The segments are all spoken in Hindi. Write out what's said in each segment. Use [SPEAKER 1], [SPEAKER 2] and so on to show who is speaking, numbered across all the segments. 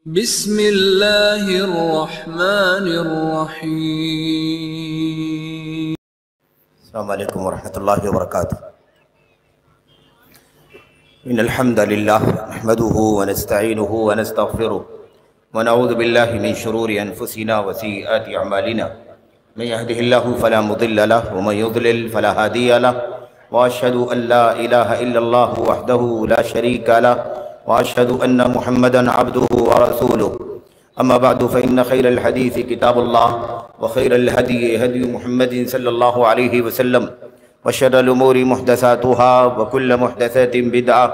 [SPEAKER 1] बिस्मिल्लाहिर्रहमानिर्रहीम।
[SPEAKER 2] अस्सलामु अलैकुम वरहमतुल्लाहि वबरकातुहू। इन्नल हम्दलिल्लाह नहमदुहु व नस्तईनुहु व नस्तगफिरुह व नऊज़ु बिल्लाहि मिन शुरूरि अनफुसिना व सय्यिआति अमालिना मन यहदिहिल्लाहु फला मुदिल्ल लहु व मन युद्लिल फला हादिय लहु व अशहदु अन ला इलाहा इल्लल्लाहु वहदहु ला शरीका लहु व अशहदु अन्न मुहम्मदन अब्दुहु व रसूलुहु। अम्मा बअदु फ़इन्न खैरल हदीस किताबुल्लाह व खैरल हदी हदी मुहम्मदिन सल्लल्लाहु अलैहि वसल्लम व शर्रल उमूरि मुहदसातुहा व कुल्ल मुहदसतिन बिदअह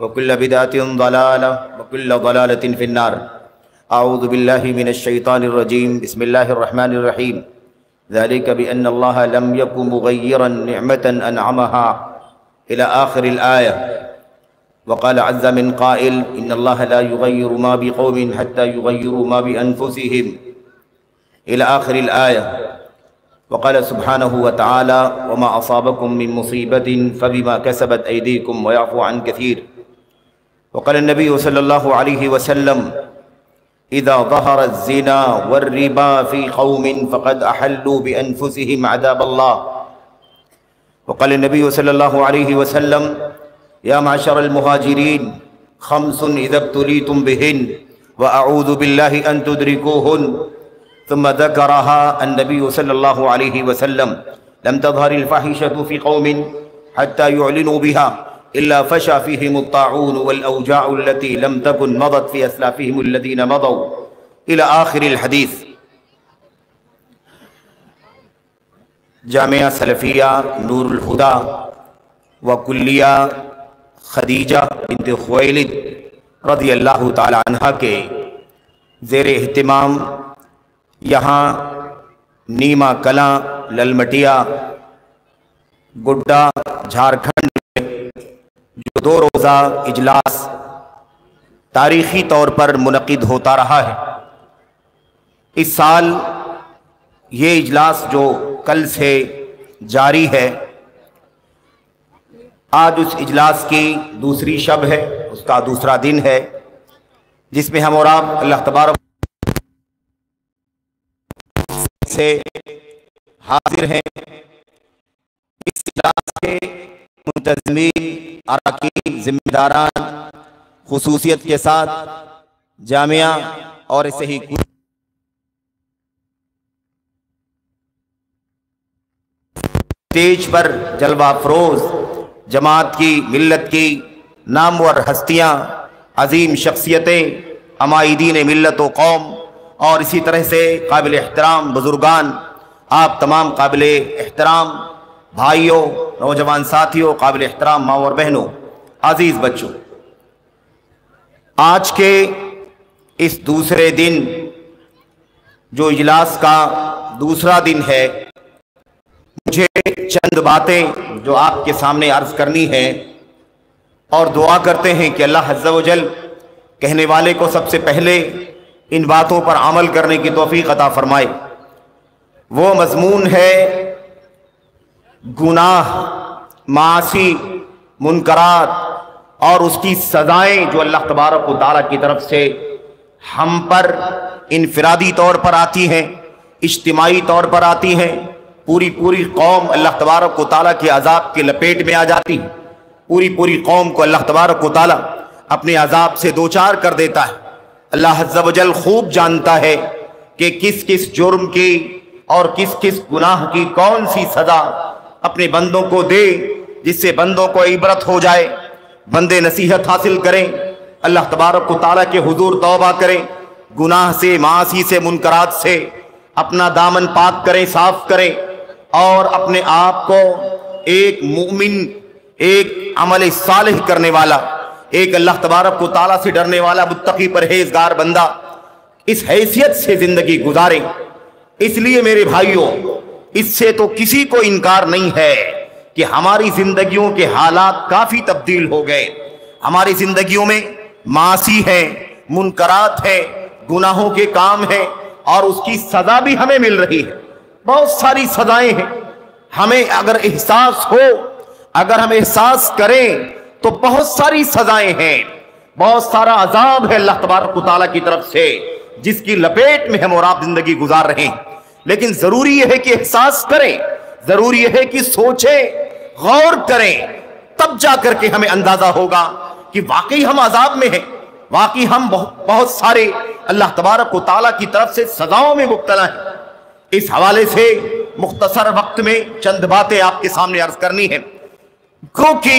[SPEAKER 2] व कुल्ल बिदअतिन ज़लालह व कुल्ल ज़लालतिन फिन्नार। अऊज़ु बिल्लाहि मिनश शैतानिर रजीम। बिस्मिल्लाहिर रहमानिर रहीम। ज़ालिका बिअन्नल्लाह लम यकु मुग़य्यिरन निअमतन अनअमहा इला आखिरिल आया। वक़ाल अज़्ज़ मिन क़ाइल इन्नल्लाह ला युग़य्यिरु मा बिक़ौमिन हत्ता युग़य्यिरु मा बिअन्फुसिहिम इला आखिरिल आया। वक़ाल सुब्हानहु व तआला वमा असाबकुम मिन मुसीबतिन फ़बिमा कसबत ऐदीकुम व यअफ़ू अन कसीर। वक़ाल नबी सल्लल्लाहु अलैहि वसल्लम इज़ा ज़हर अज़्ज़िना वर्रिबा फ़ी क़ौमिन फ़क़द अहल्लू बिअन्फुसिहिम अज़ाबल्लाह। वक़ाल नबी सल्लल्लाहु अलैहि वसल्लम या माशरल मुहाजिरीन खम्सुन इज़ा इब्तुलीतुम बिहिन व अऊज़ु बिल्लाहि अन तुदरिकूहुन। सुम्मा ज़करहा अन्नबी सल्लल्लाहु अलैहि वसल्लम लम तज़हरिल फ़ाहिशतु फ़ी क़ौमिन हत्ता युअलिनू बिहा इल्ला फ़शा फ़ीहिमुत ताऊन वल औजाअु अल्लती लम तकुन मदत फ़ी अस्लाफ़िहिमुल लज़ीना मदौ इला आखिरिल हदीस। जामिया सलफ़िया नूरुल हुदा व कुल्लिया खदीजा बिन्त खुवैलिद रज़ियल्लाहु ताला अन्हा के ज़ेर एहतिमाम यहाँ नीमा कलां ललमटिया गुड्डा झारखंड में जो 2 रोज़ा इजलास तारीख़ी तौर पर मुनक़िद होता रहा है। इस साल ये इजलास जो कल से जारी है, आज उस इजलास की दूसरी शब है, उसका दूसरा दिन है, जिसमें हम और आप अल्लाह तबारक से हाजिर हैं। इस इजलास के मुंतज़मीन अरकान ज़िम्मेदारान खुसूसियत के साथ जामिया और ऐसे ही स्टेज पर जलवा अफरोज जमात की मिल्लत की नामवर हस्तियाँ, अजीम शख्सियतें, अमायदीन मिल्लत व कौम और इसी तरह से काबिल एहतराम बुजुर्गान, आप तमाम काबिल एहतराम भाइयों, नौजवान साथियों, काबिल एहतराम माँ और बहनों, अजीज़ बच्चों, आज के इस दूसरे दिन जो इजलास का दूसरा दिन है, मुझे चंद बातें जो आपके सामने अर्ज करनी है और दुआ करते हैं कि अल्लाह अज़्ज़ व जल कहने वाले को सबसे पहले इन बातों पर अमल करने की तौफीक अता फरमाए। वो मज़मून है गुनाह, मासी, मुनकरात और उसकी सज़ाएं जो अल्लाह तबारक व तआला की तरफ से हम पर इनफरादी तौर पर आती हैं, इज्तिमाई तौर पर आती हैं। पूरी कौम अल्लाह तबारक व तआला के अज़ाब के लपेट में आ जाती है। पूरी कौम को अल्लाह तबारक व तआला अपने अज़ाब से दो चार कर देता है। अल्लाह अज़्ज़ व जल खूब जानता है कि किस किस जुर्म की और किस किस गुनाह की कौन सी सज़ा अपने बंदों को दे, जिससे बंदों को इबरत हो जाए, बंदे नसीहत हासिल करें, अल्लाह तबारक व तआला के हुजूर तौबा करें, गुनाह से, मासी से, मुनकरात से अपना दामन पाक करें, साफ करें और अपने आप को एक मुमिन, एक अमल सालिह करने वाला, एक अल्लाह तबारक व तआला से डरने वाला मुत्तकी परहेजगार बंदा इस हैसियत से जिंदगी गुजारे। इसलिए मेरे भाइयों, इससे तो किसी को इनकार नहीं है कि हमारी जिंदगियों के हालात काफी तब्दील हो गए। हमारी जिंदगियों में मासी है, मुनकरात है, गुनाहों के काम है और उसकी सजा भी हमें मिल रही है। बहुत सारी सजाएं हैं। हमें अगर एहसास हो, अगर हम एहसास करें तो बहुत सारी सजाएं हैं। बहुत सारा अजाब है अल्लाह तबारक व तआला की तरफ से, जिसकी लपेट में हम और आप जिंदगी गुजार रहे हैं। लेकिन जरूरी यह है कि एहसास करें, जरूरी यह है कि सोचें, गौर करें, तब जाकर के हमें अंदाजा होगा कि वाकई हम अजाब में हैं, वाकई हम बहुत सारे अल्लाह तबारक व तआला की तरफ से सजाओं में मुब्तला हैं। इस हवाले से मुख्तसर वक्त में चंद बातें आपके सामने अर्ज करनी है, क्योंकि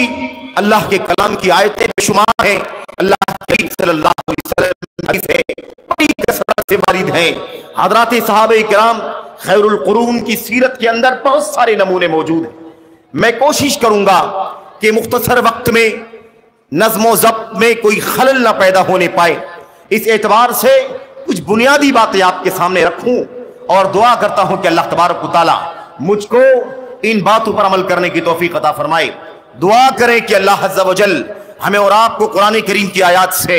[SPEAKER 2] अल्लाह के कलाम की आयतें बेशुमार हैं, अल्लाह सल्लल्लाहु अलैहि वसल्लम से बड़ी कसरत से वारिद हैं। हज़रात सहाबे किराम खैरुल कुरून की सीरत के अंदर बहुत सारे नमूने मौजूद हैं। मैं कोशिश करूंगा कि मुख्तसर वक्त में नज़्म व ज़ब्त में कोई खलल ना पैदा होने पाए, इस एतबार से कुछ बुनियादी बातें आपके सामने रखूं और दुआ करता हूं कि अल्लाह तबारक व तआला मुझको इन बातों पर अमल करने की तौफीक अता फरमाए। दुआ करें कि अल्लाह अज़्ज़ा व जल हमें और आपको कुरान करीम की आयत से,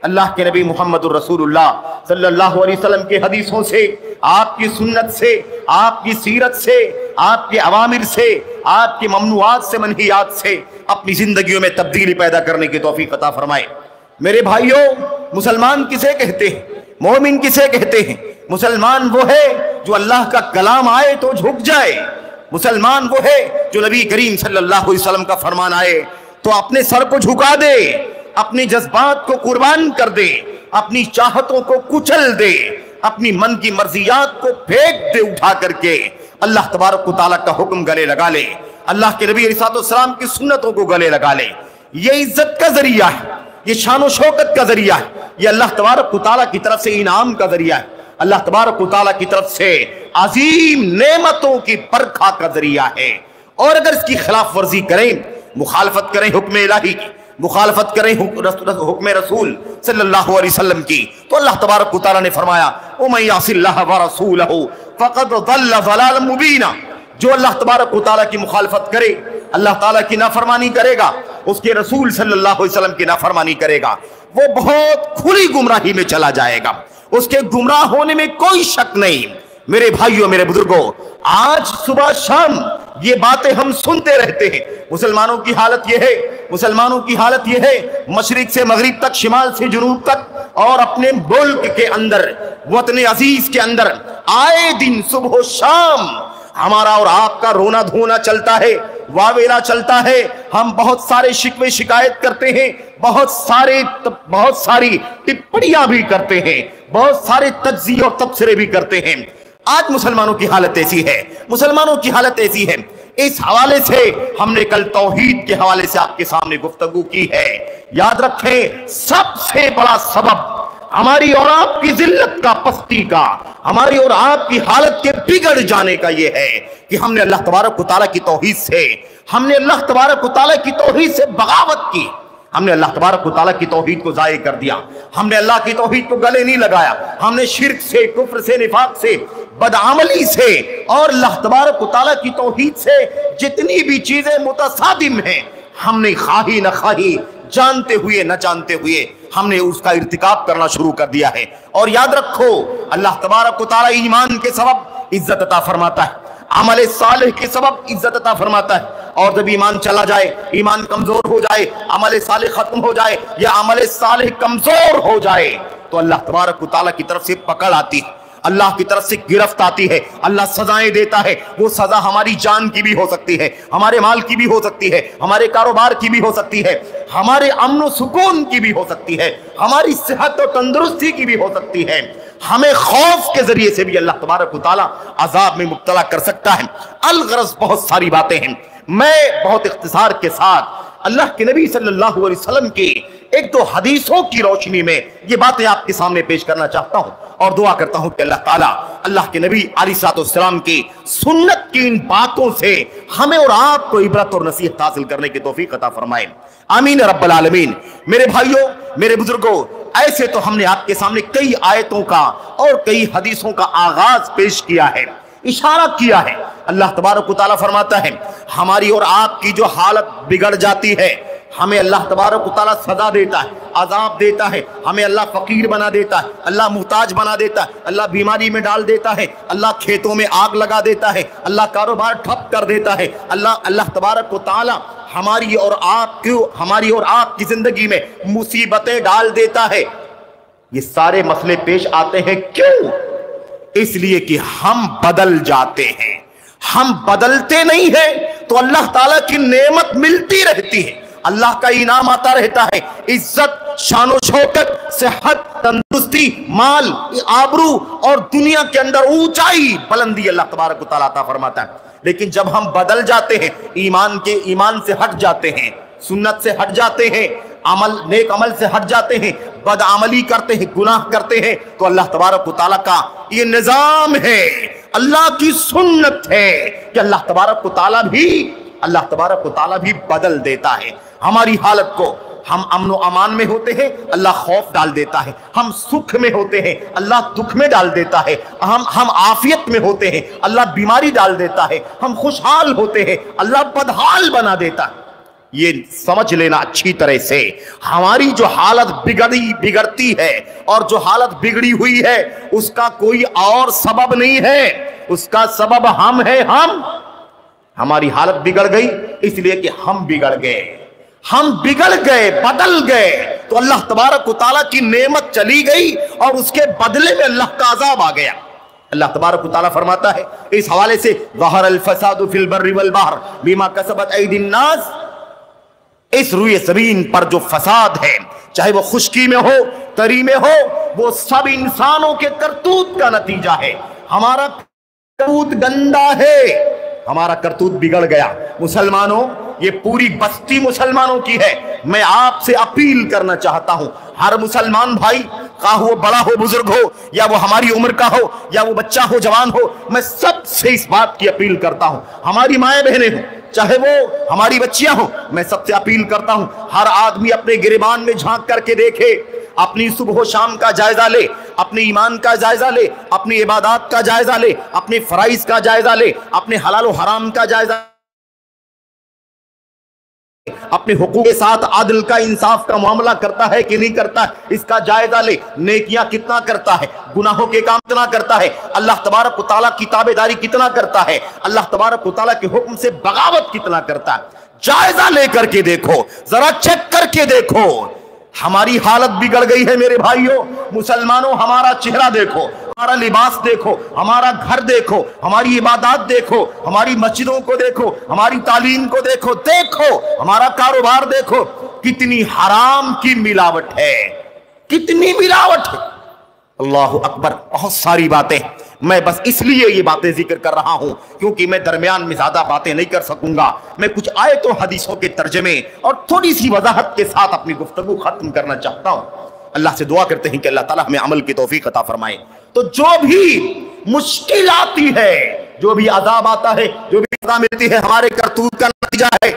[SPEAKER 2] अल्लाह के नबी मुहम्मदुर रसूलुल्लाह सल्लल्लाहु अलैहि वसल्लम के हदीसों से, आपकी सुन्नत से, आपकी सीरत से, आपके अवामिर से, आपके ममनुआत से, मनहियात से अपनी जिंदगियों में तब्दीली पैदा करने की तौफीक अता फरमाए। मेरे भाइयों, मुसलमान किसे कहते हैं? मोमिन किसे कहते हैं? मुसलमान वो है जो अल्लाह का कलाम आए तो झुक जाए। मुसलमान वो है जो नबी करीम सल्लल्लाहु अलैहि वसल्लम का फरमान आए तो अपने सर को झुका दे, अपनी जज्बात को कुर्बान कर दे, अपनी चाहतों को कुचल दे, अपनी मन की मर्जियात को फेंक दे उठा करके, अल्लाह तबारक व तआला का हुक्म गले लगा ले, अल्लाह के नबी अलैहिस्सलाम की सुन्नतों को गले लगा ले। ये इज्जत का जरिया है, ये शान व शौकत का जरिया है, ये अल्लाह तबारक व तआला की तरफ से इनाम का जरिया है, अल्लाह तबारक व तआला की तरफ से अजीम नेमतों की बरखा का जरिया है। और अगर इसकी खिलाफ वर्जी करें, मुखालफत करें हुक्म इलाही की, मुखालफत करें हुक्म रसूल सल्लल्लाहु अलैहि वसल्लम की, तो अल्लाह तबारक व तआला ने फरमाया उमन यासिल्लाह व रसूलहु फक़द ज़ल्ल ज़लालन मुबीना। जो अल्लाह तबारक व तआला की मुखालफत करे, अल्लाह ताला की नाफरमानी करेगा, उसके रसूल सल्लल्लाहु अलैहि वसल्लम की नाफरमानी करेगा, वो बहुत खुली गुमराही में चला जाएगा। उसके गुमराह होने में कोई शक नहीं। मेरे भाइयों, मेरे बुजुर्गों, आज सुबह शाम ये बातें हम सुनते रहते हैं। मुसलमानों की हालत ये है, मुसलमानों की हालत ये है, मशरिक से मगरिब तक, शिमाल से जुनूब तक और अपने मुल्क के अंदर, वतन अजीज के अंदर आए दिन सुबह शाम हमारा और आपका रोना धोना चलता है, वावेला चलता है। हम बहुत सारे शिकवे शिकायत करते हैं, बहुत सारी टिप्पणियां भी करते हैं, बहुत सारे तज्जिये और तबसरे भी करते हैं। आज मुसलमानों की हालत ऐसी है, मुसलमानों की हालत ऐसी है। इस हवाले से हमने कल तौहीद के हवाले से आपके सामने गुफ्तगू की है। याद रखें, सबसे बड़ा सबब हमारी और आपकी जिल्लत का, पस्ती का, हमारी और आपकी हालत के बिगड़ जाने का यह है कि हमने अल्लाह तबारक व तआला की तौहीद से, हमने अल्लाह तबारक व तआला की तौहीद से बगावत की, हमने अल्लाह तबारक व तआला की तौहीद को ज़ाये कर दिया, हमने अल्लाह की तौहीद को गले नहीं लगाया, हमने शिर्क से, कुफ्र से, निफाक से, बदअमली से और अल्लाह तबारक व तआला की तौहीद से जितनी भी चीजें मुतसादिम हैं, हमने खाही न खाही, जानते हुए न जानते हुए हमने उसका इर्तिकाब करना शुरू कर दिया है। और याद रखो, अल्लाह तबारक व तआला ईमान के सबब इज्जत अता फरमाता है, अमल सालेह के सबब इज्जत अता फरमाता है। और जब ईमान चला जाए, ईमान कमजोर हो जाए, अमल सालेह खत्म हो जाए या अमल सालेह कमजोर हो जाए, तो अल्लाह तबारक व तआला की तरफ से पकड़ आती है, अल्लाह की तरफ से गिरफ्त आती है, अल्लाह सजाएं देता है। वो सजा हमारी जान की भी हो सकती है, हमारे माल की भी हो सकती है, हमारे कारोबार की भी हो सकती है, हमारे अमन सुकून की भी हो सकती है, हमारी सेहत और तंदुरुस्ती की भी हो सकती है। हमें खौफ के जरिए से भी अल्लाह तबारक व तआला अजाब में मुब्तला कर सकता है। अलगरज बहुत सारी बातें हैं, मैं बहुत इख्तिसार के साथ अल्लाह के नबी सल्लल्लाहु अलैहि वसल्लम की एक दो हदीसों की रोशनी में ये बातें आपके सामने पेश करना चाहता हूं और दुआ करता हूं कि अल्लाह ताला अल्लाह के नबी अलैहिस्सलाम की सुन्नत की इन बातों से हमें और आपको इबरत और नसीहत हासिल करने की तौफीक अता फरमाए। आमीन रब्बल आलमीन। मेरे भाइयों, मेरे बुजुर्गों, ऐसे तो हमने आपके सामने कई आयतों का और कई हदीसों का आगाज पेश किया है, इशारा किया है। अल्लाह तबारक व तआला फरमाता है, हमारी और आपकी जो हालत बिगड़ जाती है, हमें अल्लाह तबारक व तआला सजा देता है, अजाब देता है, हमें अल्लाह फकीर बना देता है, अल्लाह मुहताज बना देता है, अल्लाह बीमारी में डाल देता है, अल्लाह खेतों में आग लगा देता है, अल्लाह कारोबार ठप कर देता है, अल्लाह तबारक व तआला हमारी और आपकी जिंदगी में मुसीबतें डाल देता है। ये सारे मसले पेश आते हैं क्यों? इसलिए कि हम बदल जाते हैं। हम बदलते नहीं हैं तो अल्लाह ताला की नेमत मिलती रहती है, अल्लाह का इनाम आता रहता है। इज्जत, शान शौकत, सेहत, तंदुरुस्ती, माल, आबरू और दुनिया के अंदर ऊंचाई, बुलंदी अल्लाह तबारक व तआला अता फरमाता है। लेकिन जब हम बदल जाते हैं, ईमान से हट जाते हैं, सुन्नत से हट जाते हैं, नेक अमल से हट जाते हैं, बदअमली करते हैं, गुनाह करते हैं, तो अल्लाह तबारक व तआला का ये निजाम है, अल्लाह की सुन्नत है कि अल्लाह तबारक व तआला भी बदल देता है हमारी हालत को। हम अमन अमान में होते हैं, अल्लाह खौफ डाल देता है। हम सुख में होते हैं, अल्लाह दुख में डाल देता है। हम आफियत में होते हैं, अल्लाह बीमारी डाल देता है। हम खुशहाल होते हैं, अल्लाह बदहाल बना देता है। ये समझ लेना अच्छी तरह से, हमारी जो हालत बिगड़ती है और जो हालत बिगड़ी हुई है, उसका कोई और सबब नहीं है, उसका सबब हम है। हमारी हालत बिगड़ गई इसलिए कि हम बिगड़ गए, बदल गए, तो अल्लाह तबारक व तआला की नेमत चली गई और उसके बदले में अल्लाह का अजाब आ गया। अल्लाह तबारक व तआला फरमाता है इस हवाले से, ज़हरल फसादु फिल बर्रि वल बहर बिमा कसबत ऐदिन नास, इस रुए ज़मीन पर जो फसाद है, चाहे वो खुश्की में हो, तरी में हो, वो सब इंसानों के करतूत का नतीजा है। हमारा करतूत गंदा है, हमारा करतूत बिगड़ गया। मुसलमानों, ये पूरी बस्ती मुसलमानों की है। मैं आपसे अपील करना चाहता हूं, हर मुसलमान भाई, खा वो बड़ा हो, बुजुर्ग हो, या वो हमारी उम्र का हो, या वो बच्चा हो, जवान हो, मैं सबसे इस बात की अपील करता हूं। हमारी माएं बहनें हो, चाहे वो हमारी बच्चियां हो, मैं सबसे अपील करता हूं, हर आदमी अपने गिरेबान में झांक करके देखे, अपनी सुबह शाम का जायजा ले, अपने ईमान का जायजा ले, अपनी इबादत का जायजा ले, अपने फराइज का जायजा ले, अपने हलाल और हराम का जायजा, अपने हुकूक के साथ आदिल का, इंसाफ का मामला करता है कि नहीं करता है, इसका जायजा ले। नेकियां कितना करता है, गुनाहों के काम कितना करता है, अल्लाह तबारक व तआला की ताबेदारी कितना करता है, अल्लाह तबारक व तआला के हुक्म से बगावत कितना करता है। जायजा लेकर के देखो, जरा चेक करके देखो। हमारी हालत बिगड़ गई है मेरे भाइयों। मुसलमानों, हमारा चेहरा देखो, हमारा लिबास देखो, हमारा घर देखो, हमारी इबादत देखो, हमारी मस्जिदों को देखो, हमारी तालीम को देखो, हमारा कारोबार देखो, कितनी हराम की मिलावट है, कितनी मिलावट है। अल्लाहु अकबर। बहुत सारी बातें, मैं बस इसलिए ये बातें जिक्र कर रहा हूं क्योंकि मैं दरमियान में ज्यादा बातें नहीं कर सकूंगा। मैं कुछ आयतों हदीसों के तर्जमे और थोड़ी सी वजाहत के साथ अपनी गुफ्तगू खत्म करना चाहता हूं। अल्लाह से दुआ करते हैं कि अल्लाह ताला हमें अमल की तौफीक अता फरमाए। तो जो भी मुश्किल आती है, जो भी अजाब आता है, जो भी सजा मिलती है, हमारे करतूत का नतीजा है,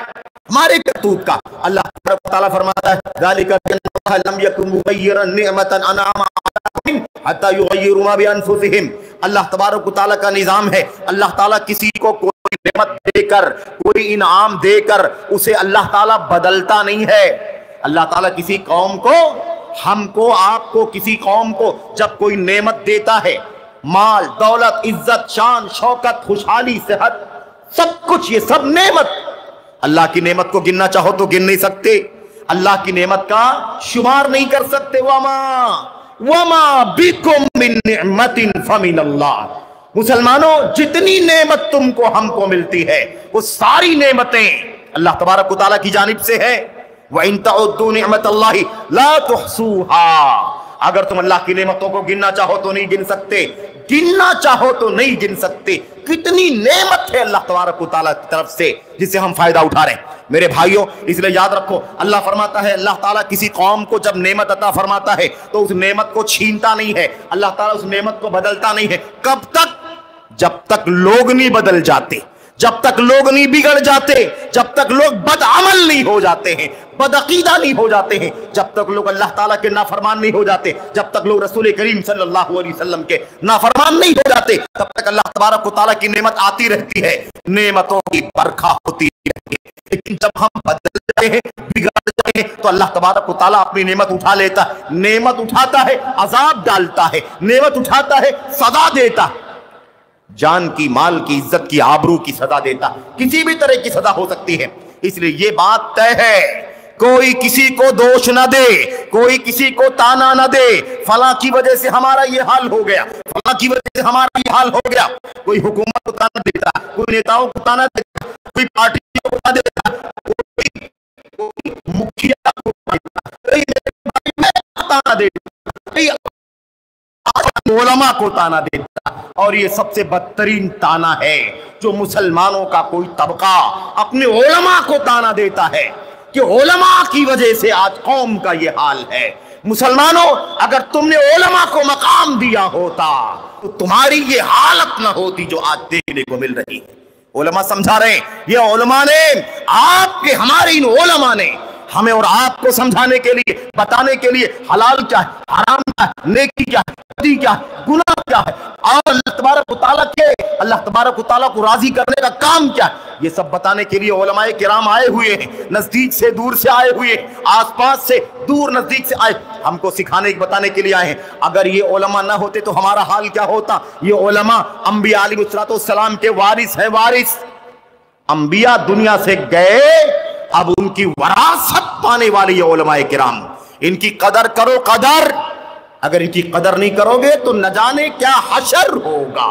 [SPEAKER 2] हमारे करतूत का। अल्लाह ताला फरमाता है, ज़ालिका बिअन्नल्लाह लम यकुन मुग़य्यिरन निअमतन अनअमा अलैहिम हत्ता युग़य्यिरू मा बिअनफुसिहिम। अल्लाह तबारक व तआला का निजाम है, अल्लाह ताला किसी को कोई नेमत देकर, कोई इनाम देकर उसे अल्लाह ताला बदलता नहीं है। अल्लाह ताला किसी कौम को, हमको, आपको, किसी कौम को जब कोई नेमत देता है, माल, दौलत, इज्जत, शान, शौकत, खुशहाली, सेहत, सब कुछ, ये सब नेमत। अल्लाह की नेमत को गिनना चाहो तो गिन नहीं सकते, अल्लाह की नेमत का शुमार नहीं कर सकते। वमा बिकुम मिन निअमतिन फमिनल्लाह। मुसलमानों, जितनी नेमत तुमको, हमको मिलती है, वो सारी नेमतें अल्लाह तबारक व तआला की जानिब से है। व इन तउद्दू निअमतल्लाहि ला तुहसूहा। अगर तुम अल्लाह की नेमतों को गिनना चाहो तो नहीं गिन सकते, गिनना चाहो तो नहीं गिन सकते। कितनी नेमत है अल्लाह तबारक व तआला की तरफ से जिससे हम फायदा उठा रहे हैं मेरे भाइयों। इसलिए याद रखो, अल्लाह फरमाता है, अल्लाह ताला किसी कौम को जब नेमत अता फरमाता है तो उस नेमत को छीनता नहीं है, अल्लाह ताला उस नेमत को बदलता नहीं है। कब तक? जब तक लोग नहीं बदल जाते, जब तक लोग नहीं बिगड़ जाते, जब तक लोग बदअमल नहीं हो जाते हैं, बदअकीदा नहीं हो जाते हैं, जब तक लोग अल्लाह ताला के नाफरमान नहीं हो जाते, जब तक लोग रसूल करीम सल्लल्लाहु अलैहि वसल्लम के नाफरमान नहीं हो जाते, तब तक अल्लाह तबारक व तआला की नेमत आती रहती है, नेमतों की बरखा होती रहती है। लेकिन जब हम बदल जाते हैं, बिगड़ जाते हैं, तो अल्लाह तबारक व तआला अपनी नेमत उठा लेता है। नेमत उठाता है, अजाब डालता है, नेमत उठाता है, सजा देता है, जान की, माल की, इज्जत की, आबरू की सजा देता। किसी भी तरह की सजा हो सकती है। इसलिए ये बात तय है, कोई किसी को दोष न दे, कोई किसी को ताना न दे, फला की वजह से हमारा ये हाल हो गया, फला की वजह से हमारा ये हाल हो गया। कोई हुकूमत को ताना देता, कोई नेताओं को ताना देता, कोई पार्टी को ताना देता, कोई मुखिया को ताना देता, उलमा को ताना देता। और ये सबसे बदतरीन ताना है जो मुसलमानों का कोई तबका अपने उलमा को ताना देता है कि उलमा की वजह से आज कौम का ये हाल है। मुसलमानों, अगर तुमने उलमा को मकाम दिया होता तो तुम्हारी ये हालत ना होती जो आज देखने को मिल रही है। उलमा समझा रहे हैं, ये उलमा ने, आपके हमारे इन उलमा ने हमें और आपको समझाने के लिए, बताने के लिए हलाल क्या है, हराम क्या है, नेकी क्या है, बदी क्या है, गुनाह क्या है, और अल्लाह तबारक व तआला को राजी करने का काम क्या है, ये सब बताने के लिए उलमाए किराम आए हुए हैं। नजदीक से दूर से आए हुए, आसपास से दूर नजदीक से आए, हमको सिखाने बताने के लिए आए हैं। अगर ये उलमा ना होते तो हमारा हाल क्या होता। ये उलमा अंबिया अलैहिस्सलाम के वारिस है, वारिस। अंबिया दुनिया से गए, अब उनकी वरासत पाने वाली ये उलमाए किराम, इनकी कदर करो, कदर। अगर इनकी कदर नहीं करोगे तो न जाने क्या हशर होगा।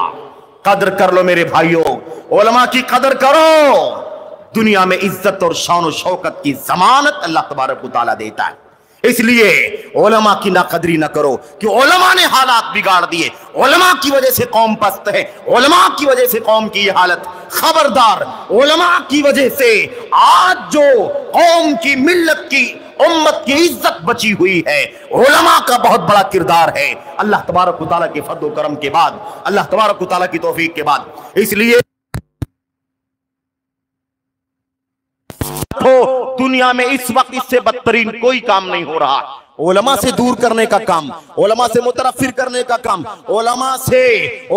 [SPEAKER 2] कदर कर लो मेरे भाइयों, उलमा की कदर करो। दुनिया में इज्जत और शान और शौकत की जमानत अल्लाह तबारक व तआला देता है। इसलिए उलमा की नाकदरी न करो कि उलमा ने हालात बिगाड़ दिए, उलमा की वजह से कौम पस्त है, उलमा की वजह से कौम की हालत। खबरदार, उलमा की वजह से आज जो कौम की, मिल्लत की, उम्मत की इज्जत बची हुई है, उलमा का बहुत बड़ा किरदार है अल्लाह तबारक व तआला के फज़्ल व करम के बाद, अल्लाह तबारक व तआला की तौफीक के बाद। इसलिए दुनिया में इस वक्त इससे बदतरीन कोई काम नहीं हो रहा। उलमा से दूर करने का काम, उलमा से मुतरफ्फिर करने का काम, उलमा से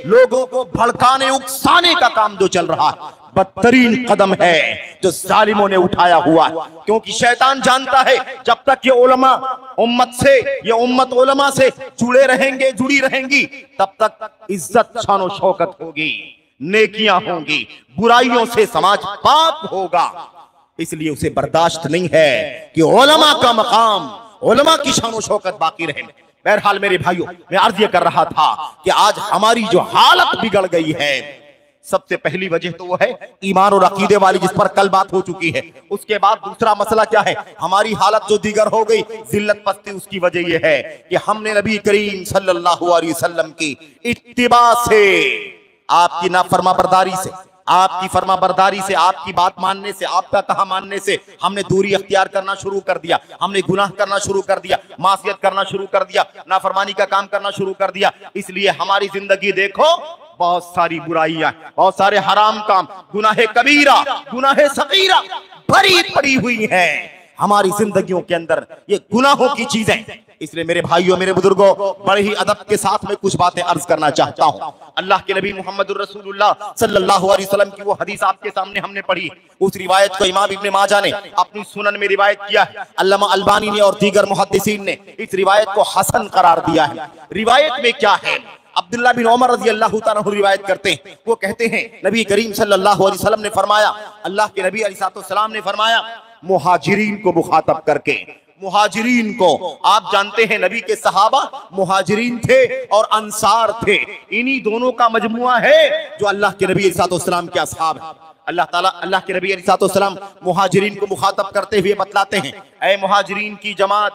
[SPEAKER 2] लोगों को भड़काने, उकसाने का काम जो चल रहा है, बदतरीन कदम है जो जालिमों ने उठाया हुआ है। क्योंकि शैतान जानता है जब तक ये उलमा उम्मत से, ये उम्मत उलमा से जुड़े रहेंगे, जुड़ी रहेंगी, तब तक इज्जत, शान और शौकत होगी, नेकियां होंगी, बुराइयों से समाज पाक होगा। इसलिए उसे बर्दाश्त नहीं है कि उलमा का मकाम, उलमा की शान और शौकत बाकी रहे। बहरहाल मेरे भाइयों, मैं अर्ज ये कर रहा था कि आज हमारी जो हालत बिगड़ गई है, सबसे पहली वजह तो वो है ईमान और अकीदे वाली, जिस पर कल बात हो चुकी है। उसके बाद दूसरा मसला क्या है, हमारी हालत जो दीगर हो गई, जिल्लत पस्ती। उसकी वजह यह है कि हमने नबी करीम सल्लल्लाहु अलैहि वसल्लम की इत्तिबा से, आपकी नाफरमाबरदारी से, आपकी फरमाबरदारी से, आपकी बात मानने से, आपका कहा मानने से हमने दूरी अख्तियार करना शुरू कर दिया। हमने गुनाह करना शुरू कर दिया, मासियत करना शुरू कर दिया, नाफरमानी का काम करना शुरू कर दिया। इसलिए हमारी जिंदगी देखो, बहुत सारी बुराइयां, बहुत सारे हराम काम, गुनाहे कबीरा, गुनाहे सगीरा भरी पड़ी हुई हैं हमारी जिंदगियों के अंदर, ये गुनाहों की चीजें। इसलिए मेरे भाइयों, मेरे बुजुर्गों, बड़े ही अदब के साथ में कुछ बातें अर्ज करना चाहता हूं। अल्लाह के नबी मुहम्मदुर रसूलुल्लाह सल्लल्लाहु अलैहि वसल्लम की वो हदीस आपके सामने हमने पढ़ी। उस रिवायत को इमाम इब्ने माजा ने अपनी सुनन में रिवायत किया है। अल्लामा अलबानी ने और दीगर मुहद्दिसीन ने इस रिवायत को हसन करार दिया है। रिवायत में क्या है, अब्दुल्लाह बिन उमर रज़ी अल्लाहु ताला अन्हु रिवायत करते हैं। वो कहते हैं नबी करीम सल्लल्लाहु अलैहि वसल्लम ने फरमाया, अल्लाह के नबी अलैहिस्सलाम ने फरमाया, मुहाजिरीन को मुखातब करके, मुहाजिरीन को, आप जानते हैं नबी के सहाबा मुहाजिरीन थे और अंसार थे, इन्हीं दोनों का मजमुआ है जो अल्लाह के नबी अलैहिस्सलाम के असहाब है। अल्लाह के नबी अलैहिस्सलाम मुहाजिरीन को मुखातब करते हुए बतलाते हैं, ऐ मुहाजिरीन की जमात,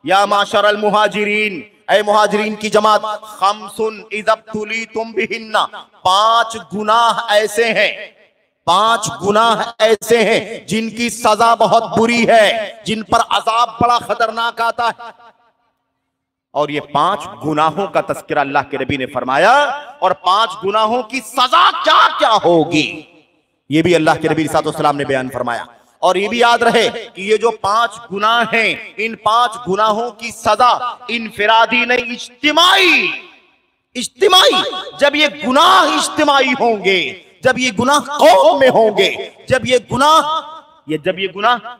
[SPEAKER 2] या माशरल मुहाजिरीन, ऐ मुहाजिरीन की जमात, खमसुन इज़ब्तुलीतुम बिहिन्ना, 5 गुनाह ऐसे हैं, 5 गुनाह ऐसे हैं जिनकी सजा बहुत बुरी है, जिन पर अजाब बड़ा खतरनाक आता है। और ये 5 गुनाहों का तज़किरा अल्लाह के नबी ने फरमाया, और 5 गुनाहों की सजा क्या क्या होगी ये भी अल्लाह के नबी सल्लल्लाहु ने बयान फरमाया। और ये भी याद रहे कि ये जो 5 गुनाह हैं, इन 5 गुनाहों की सजा इनफिरादी नहीं, इज्तिमाई। जब ये गुनाह इज्तिमाई होंगे, जब ये गुनाह कौम में होंगे, जब ये गुनाह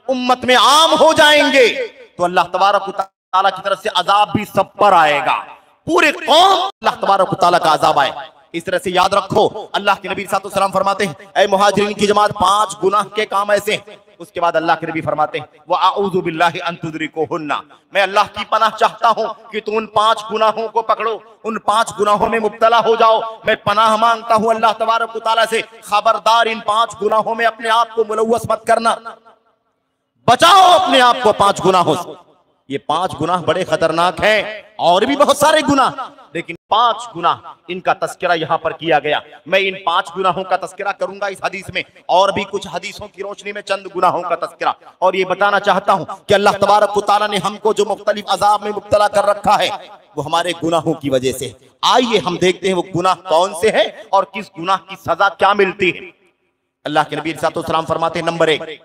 [SPEAKER 2] उम्मत में आम हो जाएंगे, तो अल्लाह तबारक व तआला की तरफ से अजाब भी सब पर आएगा, पूरे कौम अल्लाह तबारक व तआला का अजाब आए। इस तरह से याद रखो, अल्लाह के नबी सल्लल्लाहु अलैहि वसल्लम फरमाते हैं, ऐ मुहाजिरीन की जमात, 5 गुनाह के काम ऐसे हैं। उसके बाद अल्लाह के नबी फरमाते हैं, व अऊज़ु बिल्लाहि अन तुदरिकुहुन्ना, मैं अल्लाह की पनाह चाहता हूं कि तुम उन 5 गुनाहों को पकड़ो, उन 5 गुनाहों में मुब्तला हो जाओ। मैं पनाह मांगता हूं अल्लाह तबारक व तआला से, खबरदार इन 5 गुनाहों में अपने आप को मुलव्वस मत करना, बचाओ अपने आप को 5 गुनाहों से। ये 5 गुनाह बड़े खतरनाक हैं, और भी बहुत सारे गुनाह, लेकिन 5 गुनाह इनका तस्करा यहां पर किया गया। मैं इन 5 गुनाहों का तस्करा करूंगा इस हदीस में, और भी कुछ हदीसों की रोशनी में चंद गुनाहों का तस्करा। और ये बताना चाहता हूं कि अल्लाह तबारक व तआला ने हमको जो मुख्तलिफ अजाब में मुब्तला कर रखा है, वो हमारे गुनाहों की वजह से। आइए हम देखते हैं वो गुनाह कौन से हैं और किस गुनाह की सजा क्या मिलती है। अल्लाह के नबी सल्लल्लाहु अलैहि वसल्लम फरमाते हैं, नंबर 1,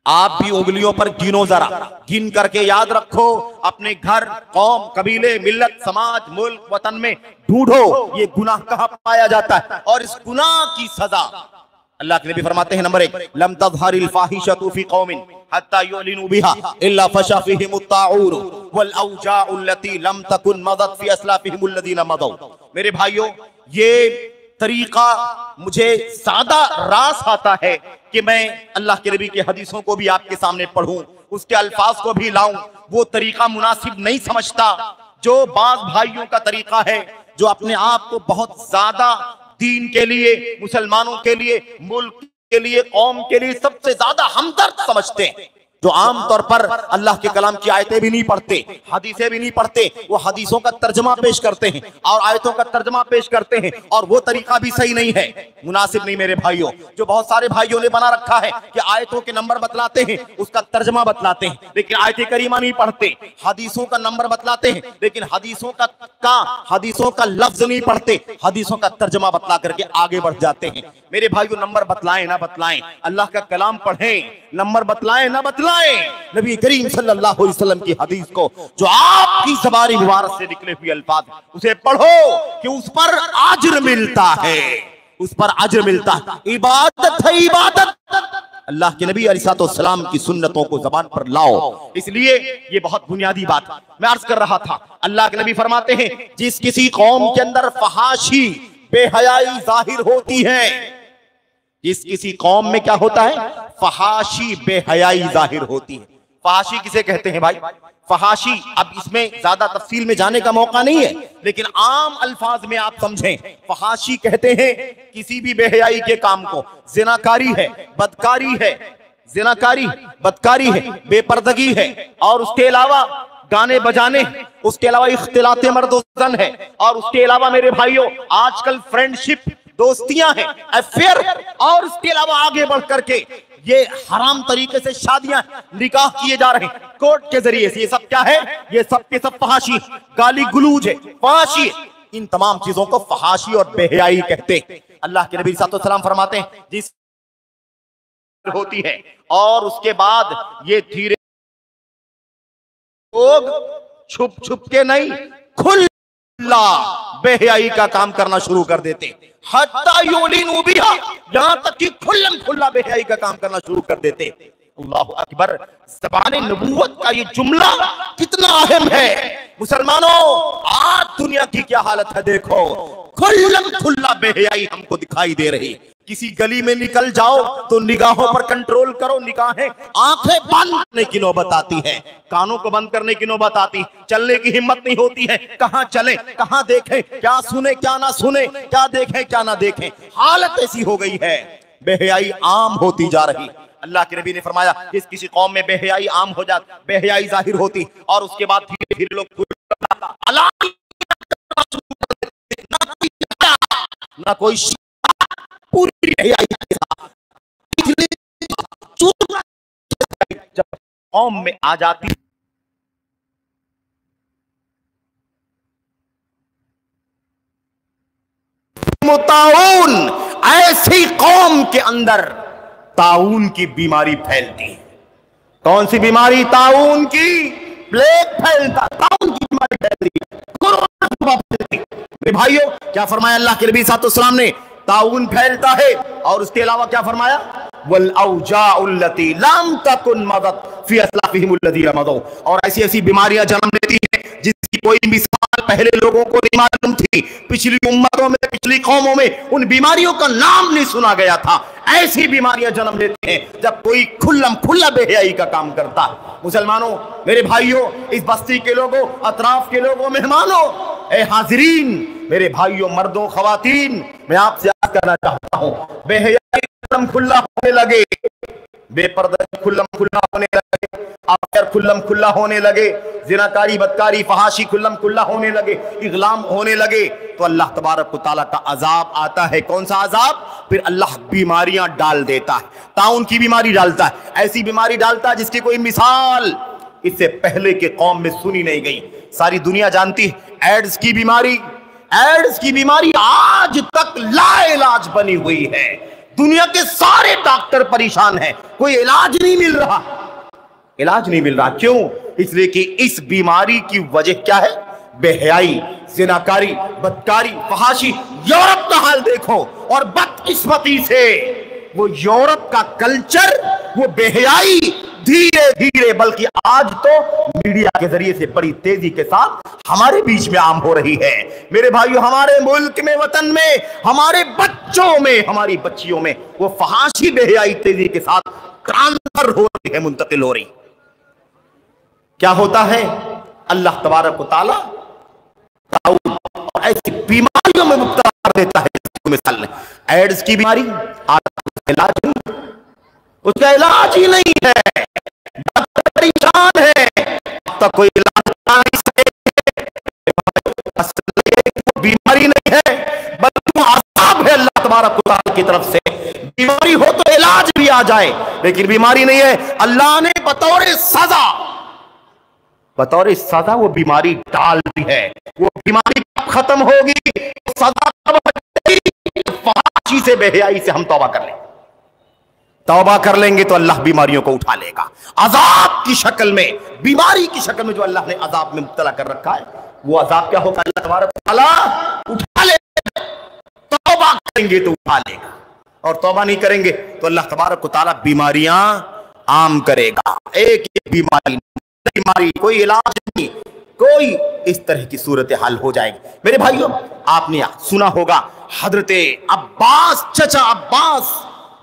[SPEAKER 2] आप भी उंगलियों पर गिनो, जरा गिन करके याद रखो, अपने घर, कौम, कबीले, मिल्लत, समाज, मुल्क, वतन में ढूंढो ये गुनाह कहां पाया जाता है और इस गुनाह की सजा। अल्लाह के नबी फरमाते हैं, नंबर 1, लम तज़हरिल फाहिशतु फी कौमिन हत्ता युलिनु बिहा इल्ला फशा फीहिमुत ताऊर वल औजाउ अल्लती लम तकुन मदत फी अस्लाफिहिम अल्लज़ीना मदौ। मेरे भाइयों, ये तरीका मुझे सादा रास आता है कि मैं अल्लाह के नबी के हदीसों को भी आपके सामने पढ़ूं, उसके अल्फाज को भी लाऊं। वो तरीका मुनासिब नहीं समझता जो बाज़ भाइयों का तरीका है, जो अपने आप को बहुत ज्यादा दीन के लिए, मुसलमानों के लिए, मुल्क के लिए, कौम के लिए सबसे ज्यादा हमदर्द समझते हैं, जो आमतौर पर अल्लाह के कलाम की आयतें भी नहीं पढ़ते, हदीसें भी नहीं पढ़ते, वो हदीसों का तर्जमा पेश करते हैं और आयतों का तर्जमा पेश करते हैं, और वो तरीका भी सही नहीं है, मुनासिब नहीं मेरे भाइयों। जो बहुत सारे भाइयों ने बना रखा है कि आयतों के नंबर बतलाते हैं, उसका तर्जमा बतलाते हैं, लेकिन आयत करीमा नहीं पढ़ते, हदीसों का नंबर बतलाते हैं, लेकिन हदीसों का लफ्ज नहीं पढ़ते, हदीसों का तर्जमा बतला करके आगे बढ़ जाते हैं। मेरे भाइयों, नंबर बतलाएं ना बतलाएं, अल्लाह का कलाम पढ़ें, नंबर बतलाएं ना बतलाएं, नबी करीम सल्लल्लाहु अलैहि वसल्लम की हदीस को, जो आपकी ज़बानी मुबारक से निकले हुए अल्फाज, उसे पढ़ो कि उस पर अज्र मिलता है, उस पर अज्र मिलता है। इबादत है इबादत, अल्लाह के नबी अलैहिस्सलाम की सुन्नतों को ज़बान पर लाओ। इसलिए ये बहुत बुनियादी बात मैं अर्ज कर रहा था। अल्लाह के नबी फरमाते हैं, जिस किसी कौम के अंदर फहाशी, बेहयाई जाहिर होती है, जिस किसी कौम में क्या होता है, फहाशी, बेहयाई जाहिर होती है। फहाशी किसे कहते हैं भाई? फहाशी, अब इसमें ज्यादा तफसील में जाने का मौका नहीं है, लेकिन आम अल्फाज में आप समझें, फहाशी कहते हैं किसी भी बेहयाई के काम को। जिनाकारी है, बदकारी है, जिनाकारी, बदकारी है, बेपर्दगी है, और उसके अलावा गाने बजाने, उसके अलावा इख्तिलाते मर्द-ओ-ज़न है, और उसके अलावा मेरे भाइयों आजकल फ्रेंडशिप, दोस्तियां हैं, अफेयर, और इसके अलावा आगे बढ़ करके ये हराम तरीके से शादियां, निकाह किए जा रहे हैं कोर्ट के जरिए से। ये सब क्या है? ये सब के सब फहाशी, गाली गुलूज है, फहाशी है। इन तमाम चीजों को फहाशी और बेहयाई कहते हैं। अल्लाह के नबी सल्लल्लाहु अलैहि वसल्लम फरमाते हैं, जिस होती है और उसके बाद ये धीरे लोग छुप छुप के नहीं, खुला बेहयाई का काम करना शुरू कर देते, हत्ता युलिनु बिहा, यहां तक कि खुल्लम खुल्ला बेहयाई का काम करना शुरू कर देते। अल्लाहु अकबर। ज़बान नबूवत का ये जुमला कितना अहम है मुसलमानों। आज दुनिया की क्या हालत है देखो, खुल्लम खुल्ला बेहयाई हमको दिखाई दे रही। किसी गली में निकल जाओ तो निगाहों पर कंट्रोल करो, निगाहें, आंखें बंद करने की नौबत आती है, कानों को बंद करने की नौबत आती, चलने की हिम्मत नहीं होती है, कहां चले, कहां देखें, क्या सुने क्या ना सुने, क्या देखें क्या ना देखें। हालत ऐसी हो गई है, बेहयाई आम होती जा रही। अल्लाह के नबी ने फरमाया, जिस किसी कौम में बेहयाई आम हो जाती, बेहयाई जाहिर होती, और उसके बाद धीरे धीरे लोग ना कोई पूरी बेहयाई के साथ जब कौम में आ जाती, ताउन, ऐसी कौम के अंदर ताउन की बीमारी फैलती है। कौन सी बीमारी? ताउन की, प्लेग फैलता, ताउन की बीमारी फैल रही है, कोरोना फैलती। मेरे भाइयों, क्या फरमाया अल्लाह के नबी सल्लल्लाहु अलैहि वसल्लम ने? ताउन फैलता है, और उसके अलावा क्या फरमाया? वल औजाउ अल्लती लम तकुन मदत फी अस्लाफिहिम अल्लज़ीना मदौ, और ऐसी ऐसी बीमारियां जन्म लेती हैं जिसकी कोई मिसाल पहले लोगों को नहीं मालूम थी, पिछली उम्मतों में, पिछली कौमों में उन बीमारियों का नाम नहीं सुना गया था। ऐसी बीमारियां जन्म लेती हैं जब कोई खुल्लम खुल्ला बेहयाई का काम करता है। मुसलमानों, मेरे भाइयों, इस बस्ती के लोगों, अतराफ के लोगों, मेहमानों, ए हाजिरीन, मेरे भाइयों, मर्दों, खवातीन, मैं आपसे अर्ज करना चाहता हूं, बेहयाई खुल्लम खुल्ला होने लगे, बेपर्दगी खुल्लम खुल्ला होने लगे, आफियत खुल्लम खुल्ला होने लगे, जिनाकारी, बदकारी, फहाशी खुल्लम खुल्ला होने लगे, इगलाम होने लगे, तो अल्लाह तबारक व तआला का अजाब आता है। कौन सा अजाब? फिर अल्लाह बीमारियां डाल देता है, ताउन की बीमारी डालता है, ऐसी बीमारी डालता है जिसकी कोई मिसाल इससे पहले के कौम में सुनी नहीं गई। सारी दुनिया जानती है एड्स की बीमारी। एड्स की बीमारी आज तक लाइलाज बनी हुई है। दुनिया के सारे डॉक्टर परेशान हैं, कोई इलाज नहीं मिल रहा। इलाज नहीं मिल रहा क्यों? इसलिए कि इस बीमारी की वजह क्या है? बेहयाई, जिनाकारी, बदकारी, फहाशी। यूरोप का हाल देखो, और बदकिस्मती से वो यूरोप का कल्चर, वो बेहयाई धीरे धीरे, बल्कि आज तो मीडिया के जरिए से बड़ी तेजी के साथ हमारे बीच में आम हो रही है। मेरे भाइयों, हमारे मुल्क में, वतन में, हमारे बच्चों में, हमारी बच्चियों में वो फहाशी बेहयाई तेजी के साथ ट्रांसफर हो रही है, मुंतकिल हो रही। क्या होता है? अल्लाह तबारक व तआला और ऐसी बीमारियों में मुब्तला कर देता है। मिसाल एड्स की बीमारी, आज इलाज नहीं, उसका इलाज ही नहीं है, डॉक्टर परेशान है, अब तक कोई इलाज नहीं सके। बीमारी नहीं है बल्कि अज़ाब है अल्लाह तबारक व तआला की तरफ से। बीमारी हो तो इलाज भी आ जाए, लेकिन बीमारी नहीं है, अल्लाह ने बतौर सजा वो बीमारी डाल दी है। वो बीमारी कब खत्म होगी, सजा कब हटेगी? फहाशी से, बेहयाई से हम तौबा कर लेंगे। तौबा कर लेंगे तो अल्लाह बीमारियों को उठा लेगा। अजाब की शक्ल में, बीमारी की शक्ल में जो अल्लाह ने अजाब में मुब्तला कर रखा है, वो अजाब क्या होगा? अल्लाह तबारक व तआला उठा लेगा। तौबा करेंगे तो उठा लेगा, और तौबा नहीं करेंगे तो अल्लाह तबारक व तआला बीमारियां आम करेगा। एक बीमारी, कोई इलाज नहीं, कोई इस तरह की सूरत हाल हो जाएगी। मेरे भाइयों, आपने सुना होगा हजरत अब्बास, चचा अब्बास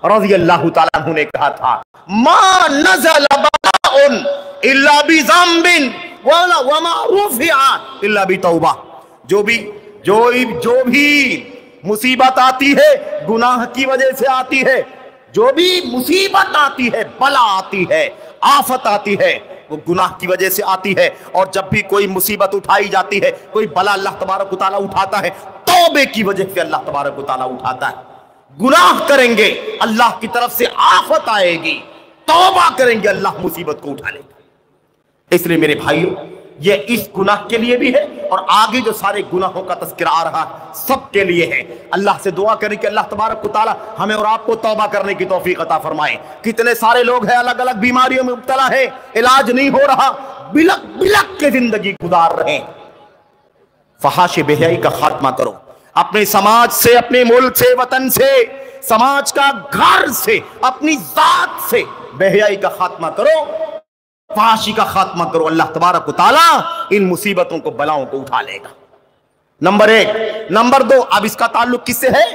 [SPEAKER 2] रज़ी अल्लाह तआला अन्हु ने कहा था, मा नज़ल बलाउन इल्ला बिज़म्बिन वमा रुफ़िआ इल्ला बितौबा। जो भी मुसीबत आती है गुनाह की वजह से आती है। जो भी मुसीबत आती है, बला आती है, आफत आती है, वो गुनाह की वजह से आती है। और जब भी कोई मुसीबत उठाई जाती है, कोई बला अल्लाह तबारक व तआला उठाता है, तौबे की वजह से अल्लाह तबारक व तआला उठाता है। गुनाह करेंगे, अल्लाह की तरफ से आफत आएगी, तौबा करेंगे, अल्लाह मुसीबत को उठा लेगा। इसलिए मेरे भाइयों, ये इस गुनाह के लिए भी है, और आगे जो सारे गुनाहों का तज़किरा आ रहा है, सब के लिए है। अल्लाह से दुआ करें कि अल्लाह तबारक व तआला हमें और आपको तौबा करने की तौफीक अता फरमाए। कितने सारे लोग हैं अलग अलग बीमारियों में मुब्तला है, इलाज नहीं हो रहा, बिलक बिलक के जिंदगी गुजार रहे हैं। फहाश बेहयाई का खात्मा करो, अपने समाज से, अपने मुल्क से, वतन से, समाज का घर से, अपनी जात से बेहयाई का खात्मा करो, फहाशी का खात्मा करो। अल्लाह तबारक व तआला इन मुसीबतों को, बलाओं को उठा लेगा। नंबर एक। नंबर दो, अब इसका ताल्लुक किससे है?